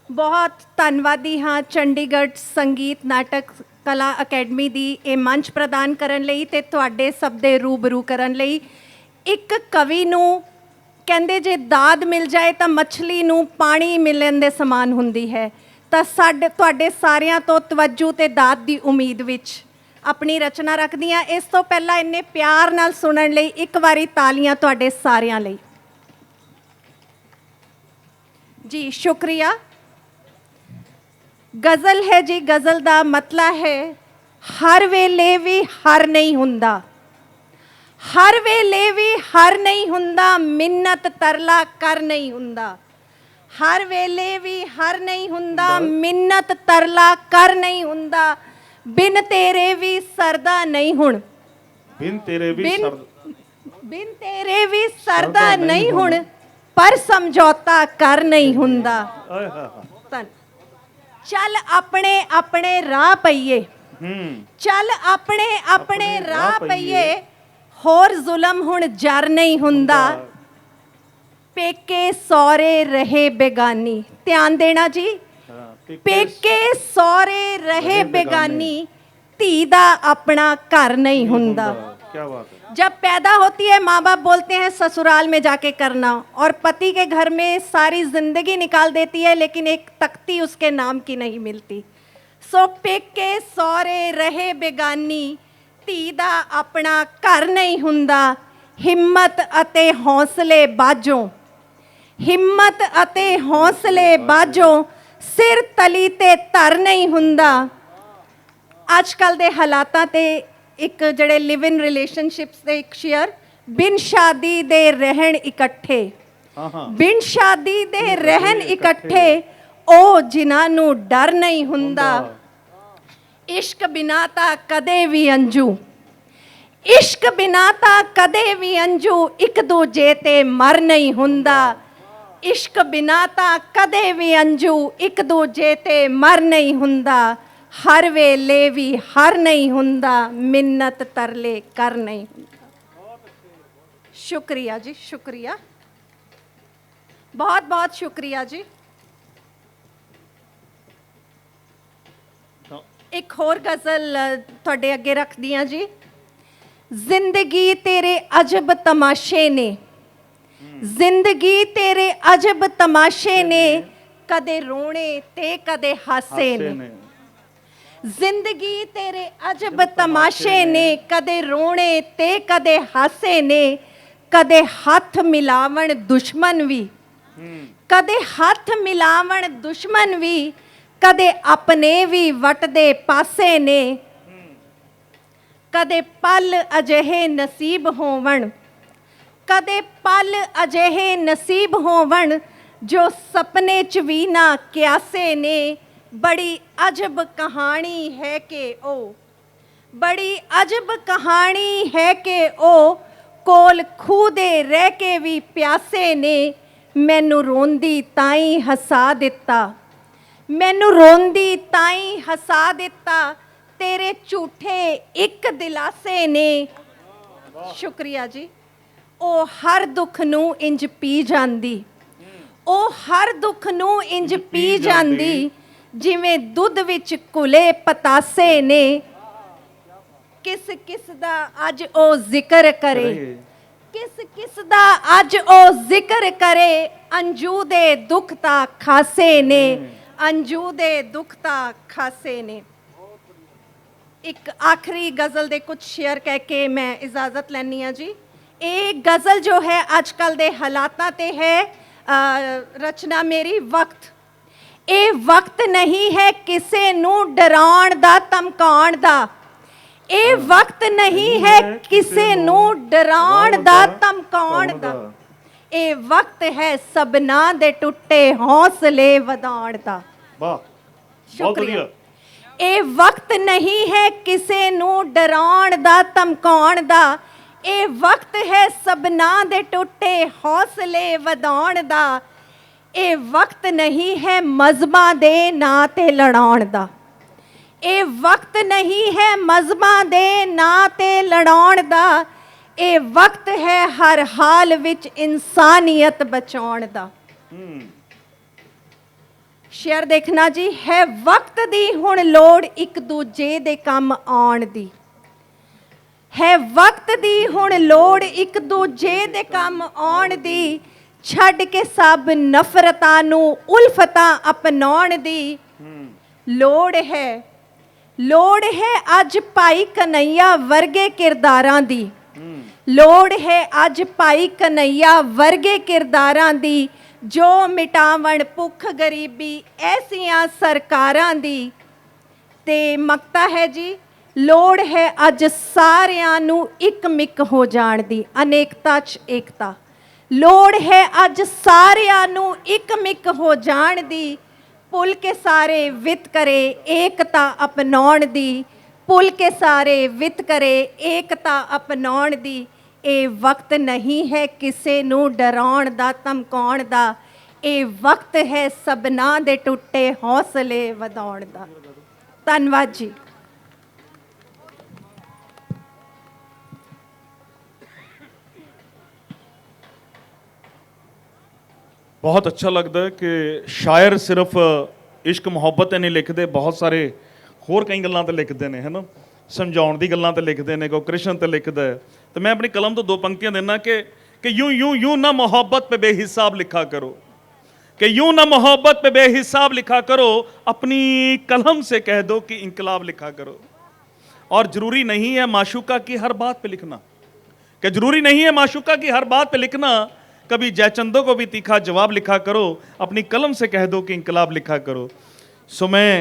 ਬਹੁਤ ਧੰਨਵਾਦੀ ਹਾਂ ਚੰਡੀਗੜ੍ਹ ਸੰਗੀਤ ਨਾਟਕ ਕਲਾ ਅਕੈਡਮੀ ਦੀ ਇਹ ਮੰਚ ਪ੍ਰਦਾਨ ਕਰਨ ਲਈ ਤੇ ਤੁਹਾਡੇ ਸਭ ਦੇ ਰੂਬਰੂ ਕਰਨ ਲਈ। ਇੱਕ ਕਵੀ ਨੂੰ ਕਹਿੰਦੇ ਜੇ ਦਾਦ ਮਿਲ ਜਾਏ ਤਾਂ ਮੱਛਲੀ ਨੂੰ ਪਾਣੀ ਮਿਲਣ ਦੇ ਸਮਾਨ ਹੁੰਦੀ ਹੈ। ਤਾਂ ਤੁਹਾਡੇ ਸਾਰਿਆਂ ਤੋਂ ਤਵੱਜੂ ਤੇ ਦਾਦ ਦੀ ਉਮੀਦ ਵਿੱਚ अपनी रचना रखदी हाँ। इस तो पहला इन्ने प्यार नाल सुनने लिए एक बारी तालियां तुहाडे सारियां लई। ਜੀ ਸ਼ੁਕਰੀਆ। ਗਜ਼ਲ ਹੈ ਜੀ, ਗਜ਼ਲ ਦਾ ਮਤਲਬ ਹੈ ਹਰ ਵੇਲੇ ਵੀ ਹਰ ਨਹੀਂ ਹੁੰਦਾ, ਹਰ ਵੇਲੇ ਵੀ ਹਰ ਨਹੀਂ ਹੁੰਦਾ, ਮਿੰਨਤ ਤਰਲਾ ਕਰ ਨਹੀਂ ਹੁੰਦਾ, ਹਰ ਵੇਲੇ ਵੀ ਹਰ ਨਹੀਂ ਹੁੰਦਾ, ਮਿੰਨਤ ਤਰਲਾ ਕਰ ਨਹੀਂ ਹੁੰਦਾ, ਬਿਨ ਤੇਰੇ ਵੀ ਸਰਦਾ ਨਹੀਂ ਹੁਣ, बिन तेरे भी बिन- सर ਬਿਨ ਤੇਰੇ ਵੀ ਸਰਦਾ ਨਹੀਂ ਹੁਣ, ਪਰ ਸਮਝੌਤਾ ਕਰ ਨਹੀਂ ਹੁੰਦਾ। आय हाय हाय। ਧੰਨ। ਚੱਲ ਆਪਣੇ ਆਪਣੇ ਰਾਹ ਪਈਏ, ਚੱਲ ਆਪਣੇ ਆਪਣੇ ਰਾਹ ਪਈਏ, ਹੋਰ ਜ਼ੁਲਮ ਹੁਣ ਜਰ ਨਹੀਂ ਹੁੰਦਾ, ਪੇਕੇ ਸੌਰੇ ਰਹੇ ਬੇਗਾਨੀ। ਧਿਆਨ ਦੇਣਾ ਜੀ, ਪੇਕੇ ਸੌਰੇ ਰਹੇ ਬੇਗਾਨੀ, ਧੀ ਦਾ अपना घर नहीं हुंदा। क्या बात है। जब पैदा होती है माँ बाप बोलते हैं ससुराल में जाके करना, और पति के घर में सारी जिंदगी निकाल देती है, लेकिन एक तख्ती उसके नाम की नहीं मिलती। सो पेके सौरे रहे बेगानी, ਧੀ ਦਾ अपना घर नहीं हुंदा, हिम्मत अते हौसले बाजों, हिम्मत अते हौसले बाजों, सिर तली ते तर नहीं हुंदा। ਅੱਜ-ਕੱਲ ਦੇ ਹਾਲਾਤਾਂ ਤੇ ਇੱਕ ਜਿਹੜੇ ਲਿਵ ਇਨ ਰਿਲੇਸ਼ਨਸ਼ਿਪਸ ਦੇ ਇੱਕ ਸ਼ੇਅਰ, ਬਿਨ ਸ਼ਾਦੀ ਦੇ ਰਹਿਣ ਇਕੱਠੇ, ਬਿਨ ਸ਼ਾਦੀ ਦੇ ਰਹਿਣ ਇਕੱਠੇ, ਉਹ ਜਿਨ੍ਹਾਂ ਨੂੰ ਡਰ ਨਹੀਂ ਹੁੰਦਾ, ਇਸ਼ਕ ਬਿਨਾ ਤਾਂ ਕਦੇ ਵੀ ਅੰਜੂ, ਇਸ਼ਕ ਬਿਨਾ ਤਾਂ ਕਦੇ ਵੀ ਅੰਜੂ, ਇੱਕ ਦੂਜੇ ਤੇ ਮਰ ਨਹੀਂ ਹੁੰਦਾ, ਇਸ਼ਕ ਬਿਨਾ ਤਾਂ ਕਦੇ ਵੀ ਅੰਜੂ, ਇੱਕ ਦੂਜੇ ਤੇ ਮਰ ਨਹੀਂ ਹੁੰਦਾ, हर वेले भी हर नहीं हुंदा, मिन्नत तरले कर नहीं हुंदा। शुक्रिया जी, शुक्रिया, बहुत बहुत शुक्रिया जी। एक होर गज़ल तुहाडे अगे रखदी हां जी। जिंदगी तेरे अजब तमाशे ने, जिंदगी तेरे अजब तमाशे ने, कदे रोने ते कदे हासे ने, जिंदगी तेरे अजब तमाशे ने, कदे रोने ते कदे हासे ने, कदे हाथ मिलावण दुश्मन भी, कदे हाथ मिलावण दुश्मन भी, कदे अपने भी वटदे पासे ने, कदे पल अजिहे नसीब होवण, कदे पल अजिहे नसीब होवण, जो सपने च भी ना क्यासे ने, बड़ी अजब कहानी है कि ओ, बड़ी अजब कहानी है कि ओ, कोल खूह दे रह के भी प्यासे ने, मैनू रोंदी ताई हसा दिता, मैनू रोंदी ताई हसा दिता, तेरे झूठे एक दिलासे ने। शुक्रिया जी। ओ हर दुख नू इंज पी जांदी, ओ हर दुख नू इंज पी जांदी, जिवें दुध विच कुले पतासे ने, किस किस दा अज ओ जिक्र करे, किस किस दा अज ओ जिक्र करे, अंजू दे दुख ता खासे ने, अंजू दे दुख ता खासे ने। एक आखिरी गज़ल दे कुछ शेयर कह के मैं इजाज़त लैनी हाँ जी। ये गज़ल जो है अजकल दे हालातां ते है, रचना मेरी वक्त। ਇਹ ਵਕਤ ਨਹੀਂ ਹੈ ਕਿਸੇ ਨੂੰ ਡਰਾਉਣ ਦਾ ਧਮਕਾਉਣ ਦਾ, ਇਹ ਵਕਤ ਨਹੀਂ ਹੈ ਕਿਸੇ ਨੂੰ ਡਰਾਉਣ ਦਾ ਧਮਕਾਉਣ ਦਾ, ਇਹ ਵਕਤ ਹੈ ਸਭਨਾਂ ਦੇ ਟੁੱਟੇ ਹੌਸਲੇ ਵਧਾਉਣ ਦਾ। ਵਾਹ, ਬਹੁਤ ਵਧੀਆ। ਇਹ ਵਕਤ ਨਹੀਂ ਹੈ ਕਿਸੇ ਨੂੰ ਡਰਾਉਣ ਦਾ ਧਮਕਾਉਣ ਦਾ, ਇਹ ਵਕਤ ਹੈ ਸਭਨਾਂ ਦੇ ਟੁੱਟੇ ਹੌਸਲੇ ਵਧਾਉਣ ਦਾ, ਇਹ ਵਕਤ ਨਹੀਂ ਹੈ ਮਜ਼ਹਬਾਂ ਦੇ ਨਾਂ ਤੇ ਲੜਾਉਣ ਦਾ, ਇਹ ਵਕਤ ਨਹੀਂ ਹੈ ਮਜ਼ਹਬਾਂ ਦੇ ਨਾਂ ਤੇ ਲੜਾਉਣ ਦਾ, ਇਹ ਵਕਤ ਹੈ ਹਰ ਹਾਲ ਵਿੱਚ ਇਨਸਾਨੀਅਤ ਬਚਾਉਣ ਦਾ। ਸ਼ੇਅਰ ਦੇਖਣਾ ਜੀ। ਹੈ ਵਕਤ ਦੀ ਹੁਣ ਲੋੜ ਇੱਕ ਦੂਜੇ ਦੇ ਕੰਮ ਆਉਣ ਦੀ, ਹੈ ਵਕਤ ਦੀ ਹੁਣ ਲੋੜ ਇੱਕ ਦੂਜੇ ਦੇ ਕੰਮ ਆਉਣ ਦੀ, ਛੱਡ ਕੇ ਸਭ ਨਫ਼ਰਤਾਂ ਨੂੰ ਉਲਫਤਾਂ ਅਪਣਾਉਣ ਦੀ ਲੋੜ ਹੈ। ਲੋੜ ਹੈ ਅੱਜ ਭਾਈ ਕਨਈਆ ਵਰਗੇ ਕਿਰਦਾਰਾਂ ਦੀ, ਲੋੜ ਹੈ ਅੱਜ ਭਾਈ ਕਨਈਆ ਵਰਗੇ ਕਿਰਦਾਰਾਂ ਦੀ, जो मिटावण भुख गरीबी ऐसियां सरकारां दी। ते मकता है जी, लोड़ है अज सारिਆਂ ਨੂੰ ਇੱਕ ਮਿਕ ਹੋ ਜਾਣ ਦੀ, ਅਨੇਕਤਾ 'ਚ ਏਕਤਾ। ਲੋੜ ਹੈ ਅੱਜ ਸਾਰਿਆਂ ਨੂੰ ਇੱਕ ਮਿਕ ਹੋ ਜਾਣ ਦੀ, ਭੁੱਲ ਕੇ ਸਾਰੇ ਵਿਤਕਰੇ ਏਕਤਾ ਅਪਣਾਉਣ ਦੀ, ਭੁੱਲ ਕੇ ਸਾਰੇ ਵਿਤਕਰੇ ਏਕਤਾ ਅਪਣਾਉਣ ਦੀ। ਇਹ ਵਕਤ ਨਹੀਂ ਹੈ ਕਿਸੇ ਨੂੰ ਡਰਾਉਣ ਦਾ ਧਮਕਾਉਣ ਦਾ, ਇਹ ਵਕਤ ਹੈ ਸਭਨਾਂ ਦੇ ਟੁੱਟੇ ਹੌਸਲੇ ਵਧਾਉਣ ਦਾ। ਧੰਨਵਾਦ ਜੀ। बहुत अच्छा लगता है कि शायर सिर्फ इश्क मुहब्बत नहीं लिखते, बहुत सारे होर कई गल्लां ते लिखते हैं, है ना, समझाउण दी गल्लां ते लिखते हैं, कोई कृष्ण ते लिखता है। तो मैं अपनी कलम तो दो पंक्तियां देना कि यूं यूं यूं ना मोहब्बत पे बेहिसाब लिखा करो, कि यूं ना मोहब्बत पे बेहिसाब लिखा करो, अपनी कलम से कह दो कि इंकलाब लिखा करो। और ज़रूरी नहीं है माशूका की हर बात पे लिखना, कि ज़रूरी नहीं है माशूका की हर बात पे लिखना, कभी जयचंदों को भी तीखा जवाब लिखा करो, अपनी कलम से कह दो कि इंकलाब लिखा करो। सो मैं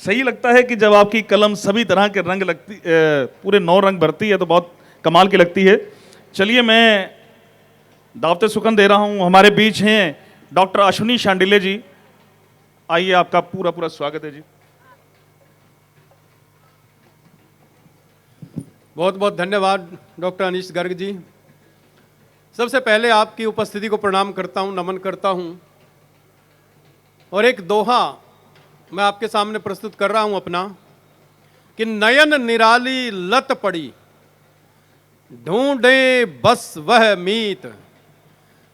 सही लगता है कि जब आपकी कलम सभी तरह के रंग लगती, पूरे 9 रंग भरती है तो बहुत कमाल की लगती है। चलिए मैं दावत सुखन दे रहा हूँ, हमारे बीच हैं डॉक्टर अश्विनी शांडिले जी। आइए, आपका पूरा पूरा स्वागत है जी। बहुत बहुत धन्यवाद डॉक्टर अनीश गर्ग जी। सबसे पहले आपकी उपस्थिति को प्रणाम करता हूं, नमन करता हूं, और एक दोहा मैं आपके सामने प्रस्तुत कर रहा हूं अपना, कि नयन निराली लत पड़ी ढूंढे बस वह मीत।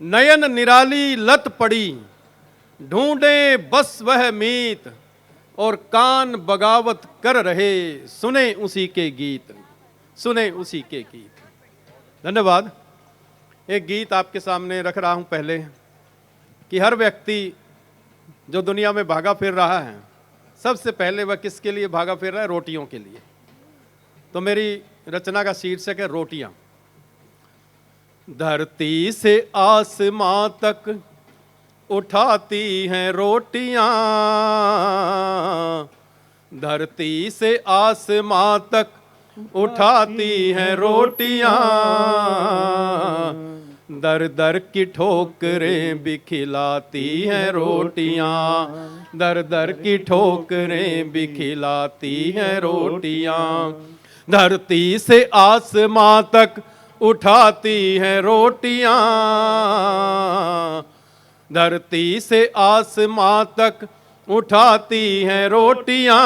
नयन निराली लत पड़ी ढूंढे बस वह मीत, और कान बगावत कर रहे सुने उसी के गीत, सुने उसी के गीत। धन्यवाद। एक गीत आपके सामने रख रहा हूं पहले, कि हर व्यक्ति जो दुनिया में भागा फिर रहा है, सबसे पहले वह किसके लिए भागा फिर रहा है? रोटियों के लिए। तो मेरी रचना का शीर्षक है रोटियां। धरती से आसमां तक उठाती हैं रोटियां, धरती से आसमां तक उठाती हैं रोटियां, दर दर की ठोकरें भी खिलाती हैं रोटियां, दर दर की ठोकरें भी खिलाती हैं रोटियां। धरती से आसमां तक उठाती हैं रोटियां, धरती से आसमां तक उठाती हैं रोटियां,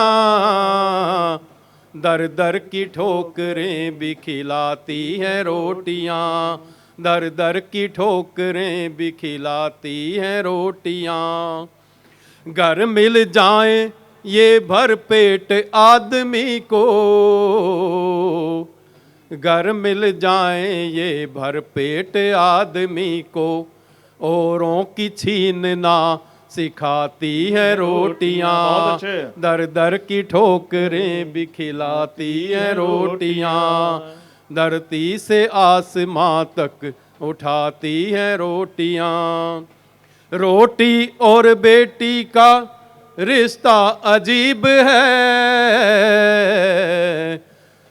दर दर की ठोकरें भी खिलाती हैं रोटियां, दर दर की ठोकरें भी खिलाती हैं रोटियां। घर मिल जाए ये भर पेट आदमी को, घर मिल जाए ये भर पेट आदमी को, औरों की छीनना सिखाती है रोटियां, दर दर की ठोकरें भी खिलाती है रोटियां, धरती से आसमां तक उठाती है रोटियां। रोटी और बेटी का रिश्ता अजीब है,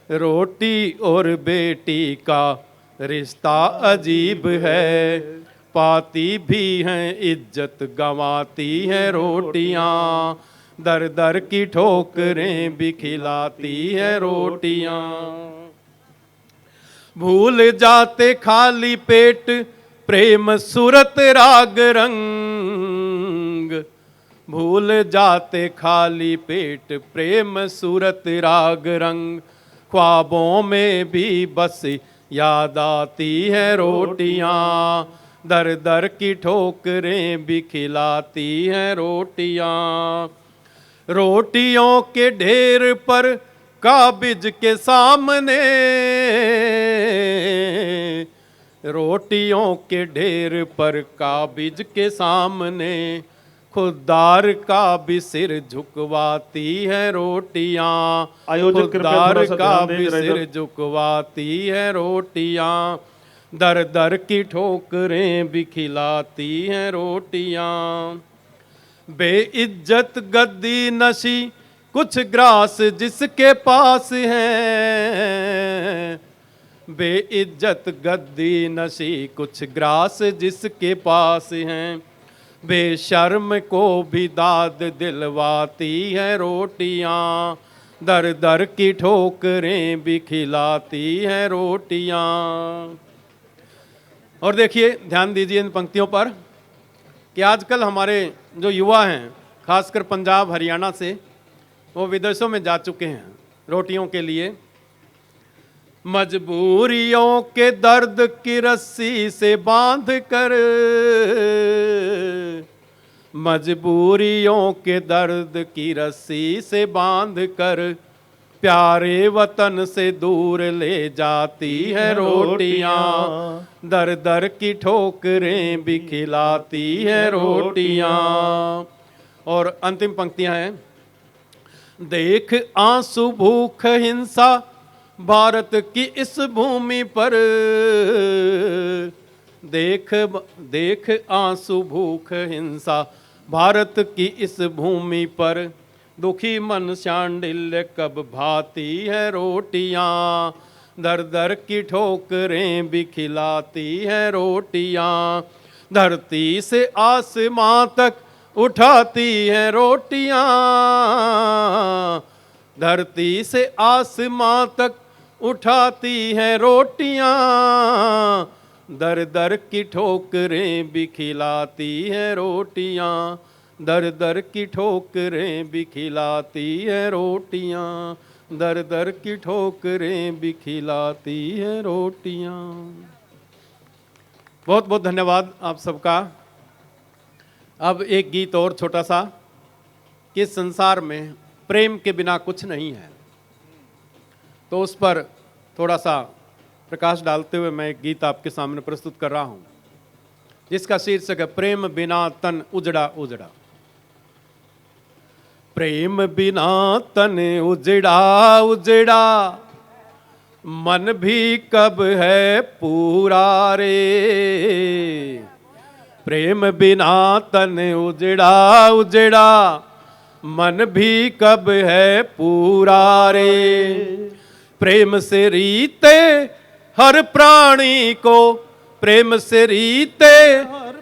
रोटी और बेटी का रिश्ता अजीब है, पाती भी हैं इज्जत गंवाती हैं रोटियां, दर दर की ठोकरें भी खिलाती हैं रोटियां। भूल जाते खाली पेट प्रेम सूरत राग रंग, भूल जाते खाली पेट प्रेम सूरत राग रंग, ख्वाबों में भी बस याद आती है रोटियां, दर दर की ठोकरें भी खिलाती हैं रोटियां। रोटियों के ढेर पर काबिज के सामने, रोटियों के ढेर पर काबिज के सामने, खुददार का भी सिर झुकवाती है रोटियां, खुददार का भी सिर झुकवाती है रोटियां, दर दर की ठोकरें भी खिलाती हैं रोटियां। बेइज्जत गद्दी नशी कुछ ग्रास जिसके पास है, बेइज्जत गद्दी नशी कुछ ग्रास जिसके पास हैं। बेशर्म को भी दाद दिलवाती है रोटियां, दर दर की ठोकरें भी खिलाती हैं रोटियां। और देखिए, ध्यान दीजिए इन पंक्तियों पर कि आजकल हमारे जो युवा हैं, खासकर पंजाब हरियाणा से, वो विदेशों में जा चुके हैं रोटियों के लिए। मजबूरियों के दर्द की रस्सी से बांध कर, मजबूरियों के दर्द की रस्सी से बांध कर प्यारे वतन से दूर ले जाती है रोटियां, दर दर की ठोकरें भी खिलाती है रोटियां। और अंतिम पंक्तियां हैं। देख आंसू भूख हिंसा भारत की इस भूमि पर, देख देख आंसू भूख हिंसा भारत की इस भूमि पर, दुखी मन शांडिल्य कब भाती है रोटियां, दर दर की ठोकरें भी खिलाती है रोटियां। धरती से आसमां तक उठाती है रोटियां, धरती से आसमां तक उठाती है रोटियां, दर दर की ठोकरें भी खिलाती है रोटियां, दर दर की ठोकरें भी खिलाती है रोटियां, दर दर की ठोकरें भी खिलाती है रोटियां। बहुत बहुत धन्यवाद आप सबका। अब एक गीत और छोटा सा, कि संसार में प्रेम के बिना कुछ नहीं है, तो उस पर थोड़ा सा प्रकाश डालते हुए मैं एक गीत आपके सामने प्रस्तुत कर रहा हूं, जिसका शीर्षक है प्रेम बिना तन उजड़ा उजड़ा। प्रेम बिना तन उजड़ा उजड़ा, मन भी कब है पूरा रे। प्रेम बिना तन उजड़ा उजड़ा, मन भी कब है पूरा रे। प्रेम से रीते हर प्राणी को, प्रेम से रीते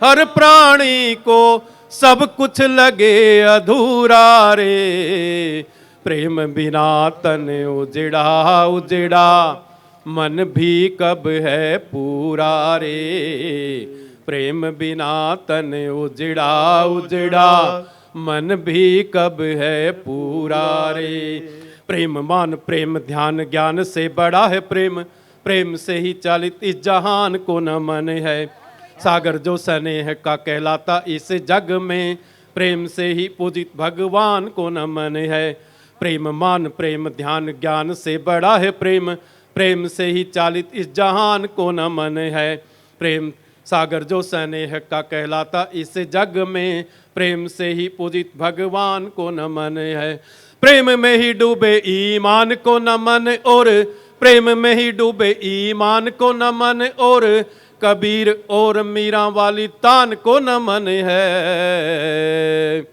हर प्राणी को, सब कुछ लगे अधूरा रे। प्रेम बिना तन उजड़ा उजड़ा, मन भी कब है पूरा रे। प्रेम बिना तन उजड़ा उजड़ा, मन भी कब है पूरा रे। प्रेम मान प्रेम ध्यान ज्ञान से बड़ा है प्रेम, प्रेम से ही चालित इस जहान को नमन है। सागर जो स्नेह का कहलाता इस जग में, प्रेम से ही पूजित भगवान को नमन है। प्रेम मान प्रेम ध्यान ज्ञान से बड़ा है प्रेम, प्रेम से ही चालित इस जहान को नमन है। प्रेम सागर जो स्नेह का कहलाता इस जग में, प्रेम से ही पूजित भगवान को नमन है। प्रेम में ही डूबे ईमान को नमन, और प्रेम में ही डूबे ईमान को नमन, और कबीर और मीरा वाली तान को नमन है।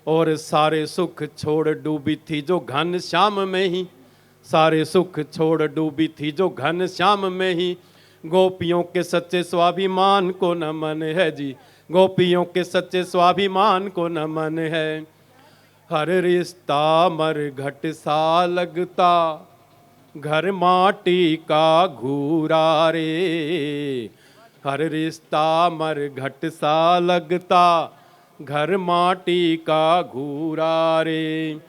और सारे सुख छोड़ डूबी थी जो घन श्याम में ही, सारे सुख छोड़ डूबी थी जो घन श्याम में ही, गोपियों के सच्चे स्वाभिमान को नमन है जी, गोपियों के सच्चे स्वाभिमान को नमन है। हर रिश्ता मरघट सा लगता, घर माटी का घूरा रे। हर रिश्ता मरघट सा लगता, घर माटी का घूरा रे।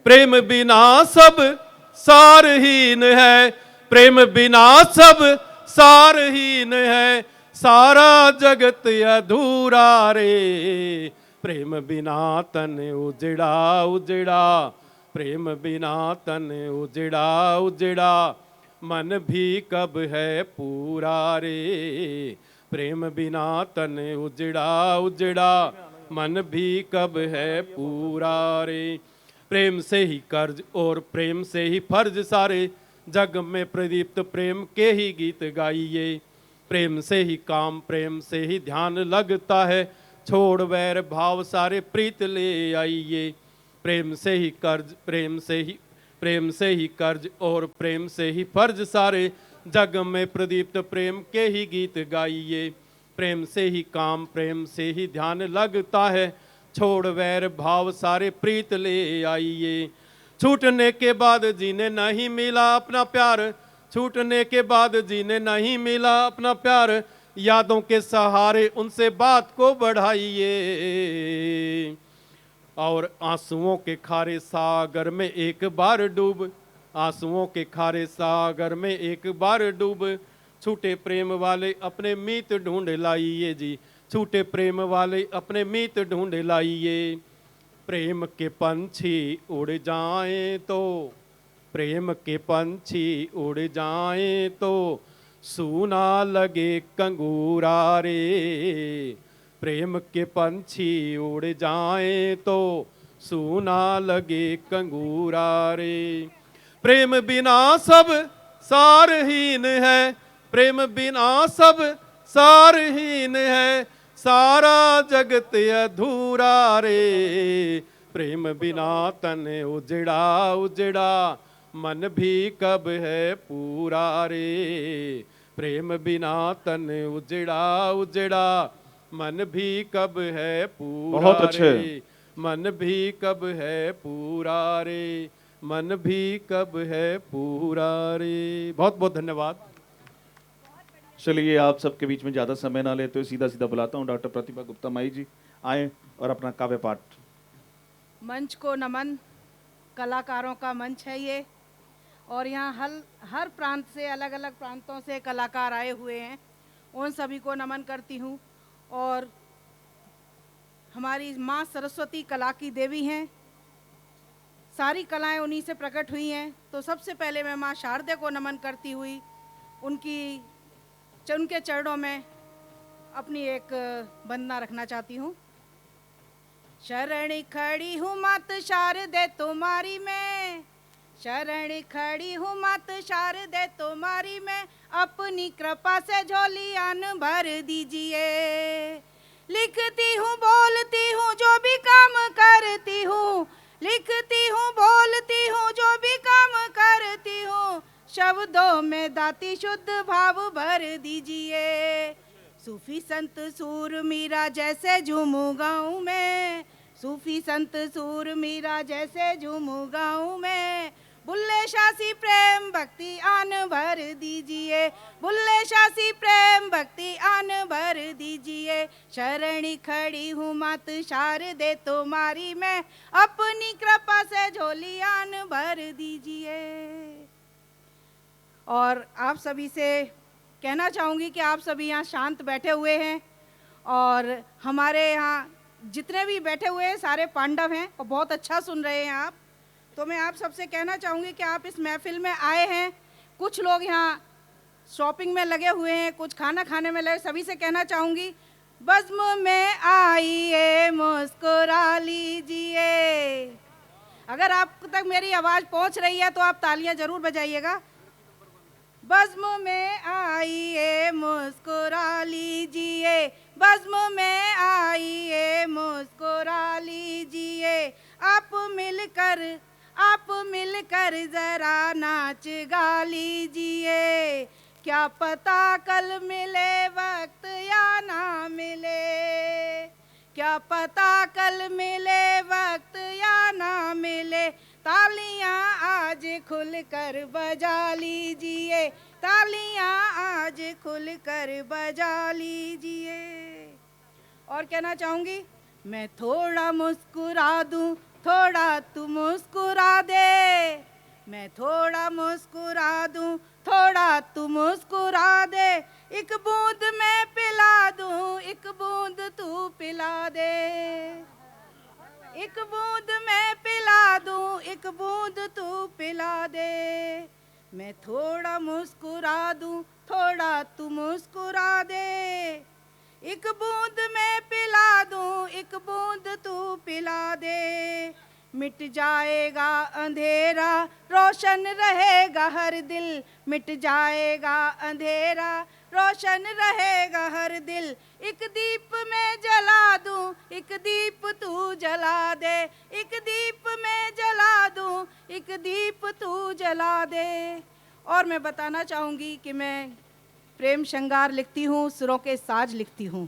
प्रेम बिना सब सारहीन है, प्रेम बिना सब सारहीन है, सारा जगत अधूरा रे। प्रेम बिना तन उजड़ा उजड़ा, प्रेम बिना तन उजड़ा उजड़ा, मन भी कब है पूरा रे। प्रेम बिना तन उजड़ा उजड़ा, मन भी कब है पूरा रे। प्रेम से ही कर्ज और प्रेम से ही फर्ज सारे, जग में प्रदीप्त प्रेम के ही गीत गाइए। प्रेम से ही काम, प्रेम से ही ध्यान लगता है, छोड़ वैर भाव सारे प्रीत ले आइए। प्रेम से ही कर्ज, प्रेम से ही कर्ज और प्रेम से ही फर्ज सारे, जग में प्रदीप्त प्रेम के ही गीत गाइए। प्रेम से ही काम, प्रेम से ही ध्यान लगता है, छोड़ वैर भाव सारे प्रीत ले आइए। छूटने के बाद जीने नहीं मिला अपना प्यार, छूटने के बाद जीने नहीं मिला अपना प्यार, यादों के सहारे उनसे बात को बढ़ाइए। और आंसुओं के खारे सागर में एक बार डूब, आंसुओं के खारे सागर में एक बार डूब, छूटे प्रेम वाले अपने मीत ढूंढ लाइए जी, छूटे प्रेम वाले अपने मीत ढूंढ लाइए। प्रेम के पंछी उड़ जाएं तो, प्रेम के पंछी उड़ जाएं तो, सूना लगे कंगूरा रे। प्रेम के पंछी उड़ जाएं तो, सूना लगे कंगूरा रे। प्रेम बिना सब सारहीन है, प्रेम बिना सब सारहीन है, सारा जगत अधूरा रे। प्रेम बिना तन उजड़ा उजड़ा, मन भी कब है पूरा रे। प्रेम बिना तन उजड़ा उजड़ा, मन भी कब है पूरा बहुत अच्छे। रे। मन भी कब है पूरा रे, मन भी कब है पूरा रे। बहुत बहुत धन्यवाद। चलिए, आप सबके बीच में ज़्यादा समय ना लेते हुए सीधा सीधा बुलाता हूँ डॉक्टर प्रतिभा गुप्ता माई जी, आए और अपना काव्य पाठ। मंच को नमन, कलाकारों का मंच है ये, और यहाँ हर प्रांत से, अलग अलग प्रांतों से कलाकार आए हुए हैं, उन सभी को नमन करती हूँ। और हमारी माँ सरस्वती कला की देवी हैं, सारी कलाएं उन्हीं से प्रकट हुई हैं। तो सबसे पहले मैं माँ शारदे को नमन करती हुई उनके चरणों में अपनी एक वंदना रखना चाहती हूँ। शरण खड़ी हूँ मात शारदे तुम्हारी मैं, शरण खड़ी हूँ मात शारदे तुम्हारी मैं, अपनी कृपा से झोलियान भर दीजिए। लिखती हूँ बोलती हूँ जो भी काम करती हूँ, लिखती हूँ बोलती हूँ जो भी काम करती हूँ, शब्दों में दाती शुद्ध भाव भर दीजिए। सूफी संत सूर मीरा जैसे झूमू गाऊं मैं, सूफी संत सूर मीरा जैसे झूमू गाऊं मैं, बुल्ले शासी प्रेम भक्ति आन भर दीजिए, बुल्ले शासी प्रेम भक्ति आन भर दीजिए। शरणी खड़ी हूँ मात शारदे तुम्हारी मैं, अपनी कृपा से झोली आन भर दीजिए। और आप सभी से कहना चाहूँगी कि आप सभी यहाँ शांत बैठे हुए हैं, और हमारे यहाँ जितने भी बैठे हुए हैं सारे पांडव हैं और बहुत अच्छा सुन रहे हैं आप। तो मैं आप सबसे कहना चाहूँगी कि आप इस महफिल में आए हैं, कुछ लोग यहाँ शॉपिंग में लगे हुए हैं, कुछ खाना खाने में लगे, सभी से कहना चाहूँगी बज़्म में आइए मुस्कुरा लीजिए। अगर आप तक मेरी आवाज़ पहुँच रही है तो आप तालियां ज़रूर बजाइएगा। बज़्म में आइए मुस्कुरा लीजिए, बज़्म में आइए मुस्कुरा लीजिए। आप मिलकर ज़रा नाच गा लीजिए। क्या पता कल मिले वक्त या ना मिले, क्या पता कल मिले वक्त या ना मिले। तालियां आज खुलकर बजा लीजिए, तालियां आज खुलकर बजा लीजिए। और कहना चाहूँगी मैं थोड़ा मुस्कुरा दूँ, थोड़ा तू मुस्कुरा दे, मैं थोड़ा मुस्कुरा दूँ, थोड़ा तू मुस्कुरा दे। एक बूंद मैं पिला दूँ, एक बूंद तू पिला दे, एक बूंद मैं पिला दूँ, एक बूंद तू पिला दे। मैं थोड़ा मुस्कुरा दूँ, थोड़ा तू मुस्कुरा दे। एक बूंद मैं पिला दूँ, एक बूंद तू पिला दे। मिट जाएगा अंधेरा, रोशन रहेगा हर दिल, मिट जाएगा अंधेरा, रोशन रहेगा हर दिल। एक दीप मैं जला दूं, एक दीप तू जला दे, एक दीप मैं जला दूं, एक दीप तू जला दे। और मैं बताना चाहूँगी कि मैं प्रेम श्रृंगार लिखती हूँ, सुरों के साज लिखती हूँ।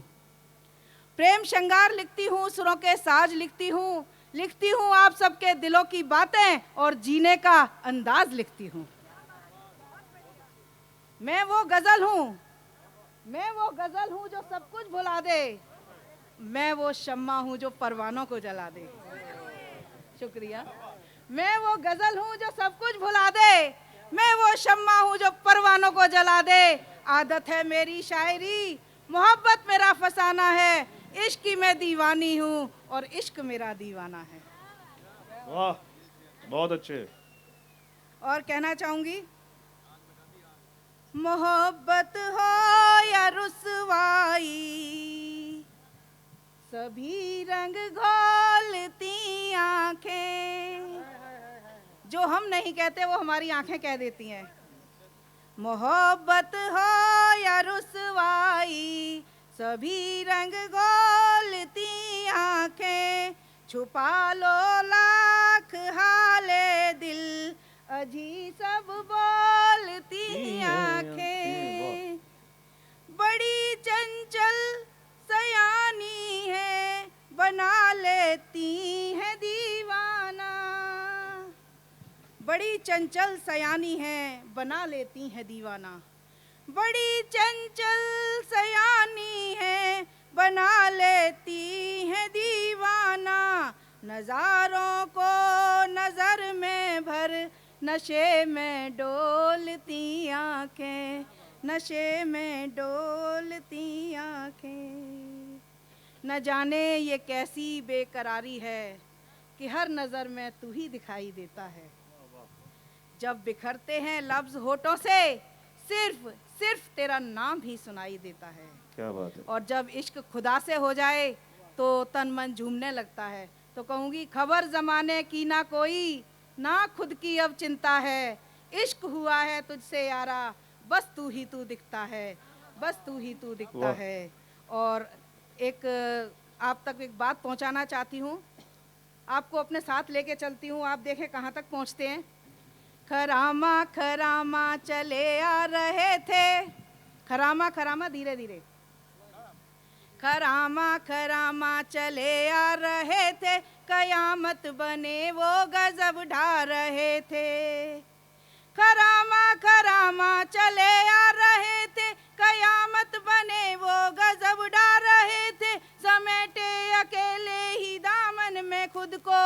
प्रेम श्रृंगार लिखती हूँ, सुरों के साज लिखती हूँ, लिखती हूँ आप सबके दिलों की बातें और जीने का अंदाज लिखती हूँ। मैं वो गजल हूँ, मैं वो गजल हूँ जो सब कुछ भुला दे, मैं वो शम्मा हूँ जो परवानों को जला दे। शुक्रिया। मैं वो गजल हूँ जो सब कुछ भुला दे, मैं वो शम्मा हूँ जो परवानों को जला दे। आदत है मेरी शायरी, मोहब्बत मेरा फसाना है, इश्क की मैं दीवानी हूँ और इश्क मेरा दीवाना है। वाह, बहुत अच्छे। और कहना चाहूंगी, मोहब्बत हो या रुसवाई, सभी रंग घोलती आंखें। जो हम नहीं कहते वो हमारी आंखें कह देती हैं। मोहब्बत हो या रुसवाई, सभी रंग घोलती आंखें। छुपा लो लाख हाले दिल, अजी सब बोलती आंखें। बड़ी चंचल सयानी है, बना लेती है दीवाना। बड़ी चंचल सयानी है, बना लेती है दीवाना। बड़ी चंचल सयानी है, बना लेती है दीवाना। नज़ारों को नज़र में भर, नशे में डोलती आंखें, नशे में डोलती आंखें। न जाने ये कैसी बेकरारी है कि हर नज़र में तू ही दिखाई देता है। जब बिखरते हैं लफ्ज़ होठों से, सिर्फ सिर्फ तेरा नाम ही सुनाई देता है। क्या बात है। और जब इश्क खुदा से हो जाए तो तन मन झूमने लगता है। तो कहूँगी, खबर ज़माने की ना कोई, ना खुद की अब चिंता है। इश्क हुआ है तुझसे यारा, बस तू ही तू दिखता है, बस तू ही तू दिखता है। और एक आप तक एक बात पहुंचाना चाहती हूँ, आपको अपने साथ लेके चलती हूँ, आप देखें कहाँ तक पहुँचते हैं। खरामा खरामा चले आ रहे थे, खरामा खरामा धीरे धीरे, खरामा खरामा चले आ रहे थे, कयामत बने वो गजब ढा रहे थे। खरामा खरामा चले आ रहे थे, कयामत बने वो गजब ढा रहे थे। समेटे अकेले ही दामन में खुद को,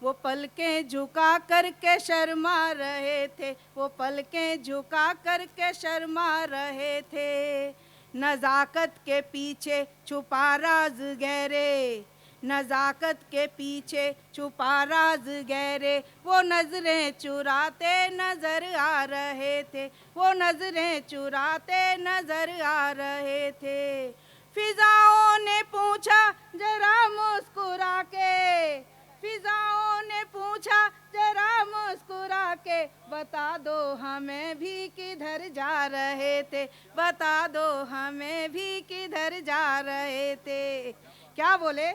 वो पलकें झुका करके शर्मा रहे थे, वो पलकें झुका करके शर्मा रहे थे। नज़ाकत के पीछे छुपा राज गहरे, नज़ाकत के पीछे छुपा राज गहरे। वो नजरें चुराते नजर आ रहे थे, वो नजरें चुराते नजर आ रहे थे। फिजाओं ने पूछा जरा मुस्कुरा के, फिजाओं ने पूछा जरा मुस्कुरा के, बता दो हमें भी किधर जा रहे थे, बता दो हमें भी किधर जा रहे थे। क्या बोले?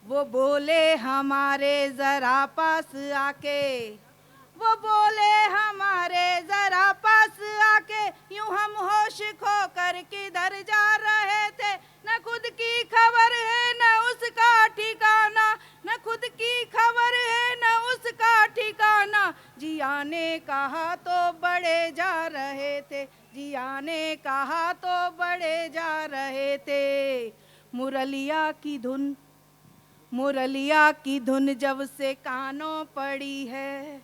वो बोले हमारे जरा पास आके, वो बोले हमारे जरा पास आके, यूं हम होश खो कर किधर जा रहे थे। न खुद की खबर है न उसका ठिकाना, न खुद की खबर है न उसका ठिकाना। जिया ने कहा तो बड़े जा रहे थे, जिया ने कहा तो बड़े जा रहे थे। मुरलिया की धुन, मुरलिया की धुन जब से कानों पड़ी है,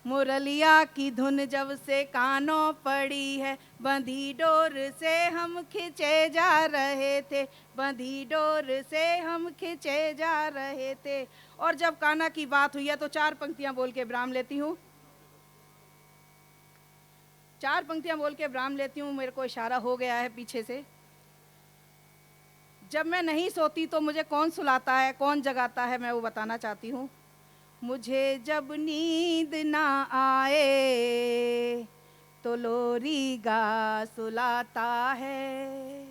मुरलिया की धुन जब से कानों पड़ी है। बंधी डोर से हम खिंचे जा रहे थे, बंधी डोर से हम खिंचे जा रहे थे। और जब काना की बात हुई है तो 4 पंक्तियां बोल के विराम लेती हूँ, 4 पंक्तियां बोल के विराम लेती हूँ। मेरे को इशारा हो गया है पीछे से। जब मैं नहीं सोती तो मुझे कौन सुलाता है, कौन जगाता है, मैं वो बताना चाहती हूँ। मुझे जब नींद ना आए तो लोरी गा सुलाता है।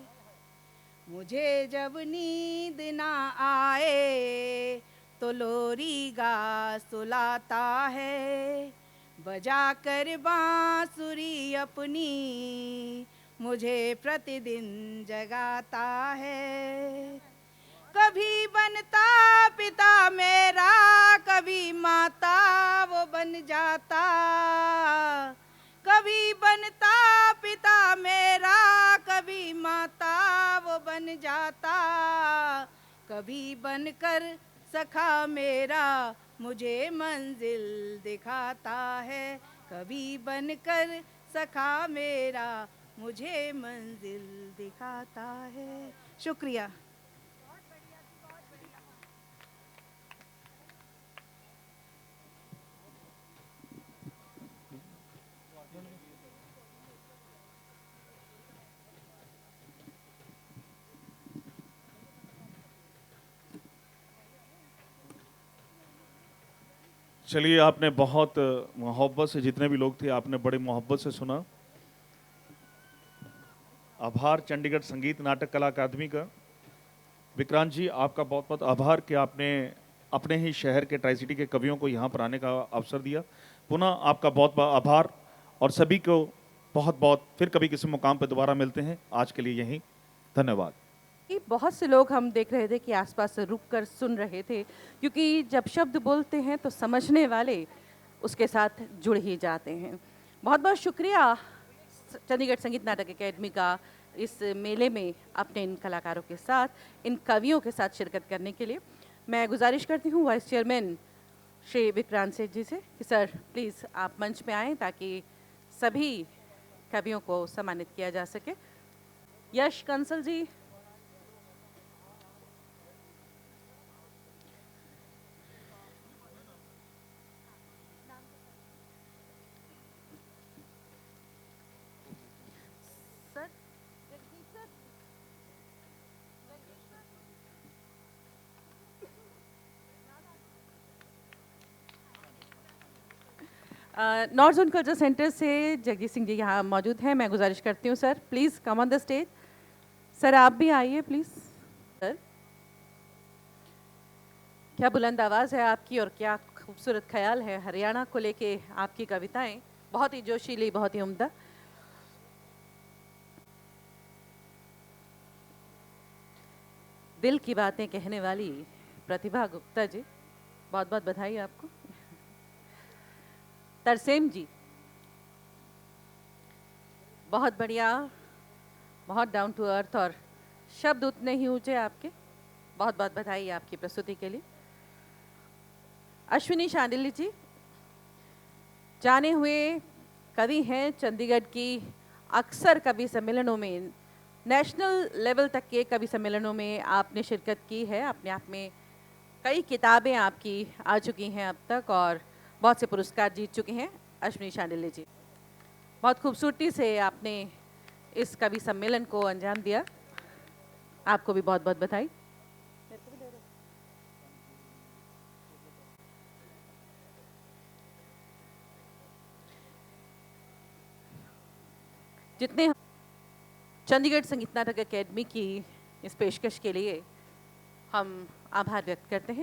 मुझे जब नींद ना आए तो लोरी गा सुलाता है। बजा कर बांसुरी अपनी मुझे प्रतिदिन जगाता है। कभी बनता पिता मेरा, कभी माता वो बन जाता। कभी बनता पिता मेरा, कभी माता वो बन जाता। कभी बनकर सखा मेरा मुझे मंजिल दिखाता है। कभी बनकर सखा मेरा मुझे मंजिल दिखाता है। शुक्रिया। चलिए, आपने बहुत मोहब्बत से, जितने भी लोग थे आपने बड़े मोहब्बत से सुना। आभार चंडीगढ़ संगीत नाटक कला अकादमी का। विक्रांत जी, आपका बहुत बहुत आभार कि आपने अपने ही शहर के, ट्राई सिटी के कवियों को यहाँ पर आने का अवसर दिया। पुनः आपका बहुत बहुत आभार, और सभी को बहुत बहुत, फिर कभी किसी मुकाम पर दोबारा मिलते हैं। आज के लिए यहीं, धन्यवाद। कि बहुत से लोग हम देख रहे थे कि आसपास से रुक कर सुन रहे थे, क्योंकि जब शब्द बोलते हैं तो समझने वाले उसके साथ जुड़ ही जाते हैं। बहुत बहुत शुक्रिया चंडीगढ़ संगीत नाटक अकेडमी का इस मेले में अपने इन कलाकारों के साथ, इन कवियों के साथ शिरकत करने के लिए। मैं गुजारिश करती हूँ वाइस चेयरमैन श्री विक्रांत सेठ जी से कि सर प्लीज़ आप मंच पे आएँ ताकि सभी कवियों को सम्मानित किया जा सके। यश कंसल जी, नॉर्थ जोन कल्चर सेंटर से जगजीत सिंह जी यहाँ मौजूद हैं। मैं गुजारिश करती हूँ sir please come on the stage. Sir आप भी आइए प्लीज़। सर, क्या बुलंद आवाज़ है आपकी और क्या खूबसूरत ख्याल है। हरियाणा को लेके आपकी कविताएं बहुत ही जोशीली, बहुत ही उम्दा। दिल की बातें कहने वाली प्रतिभा गुप्ता जी, बहुत बहुत बधाई आपको। तरसेम जी, बहुत बढ़िया, बहुत डाउन टू अर्थ और शब्द उतने ही ऊंचे आपके। बहुत बहुत बधाई आपकी प्रस्तुति के लिए। अश्विनी शांडिल्य जी, जाने हुए कवि हैं, चंडीगढ़ की अक्सर कवि सम्मेलनों में, नेशनल लेवल तक के कवि सम्मेलनों में आपने शिरकत की है। अपने आप में कई किताबें आपकी आ चुकी हैं अब तक और बहुत से पुरस्कार जीत चुके हैं। अश्विनी शांडिल्य जी, बहुत खूबसूरती से आपने इस कवि सम्मेलन को अंजाम दिया। आपको भी बहुत बहुत बधाई। जितने चंडीगढ़ संगीत नाटक अकेडमी की इस पेशकश के लिए हम आभार व्यक्त करते हैं।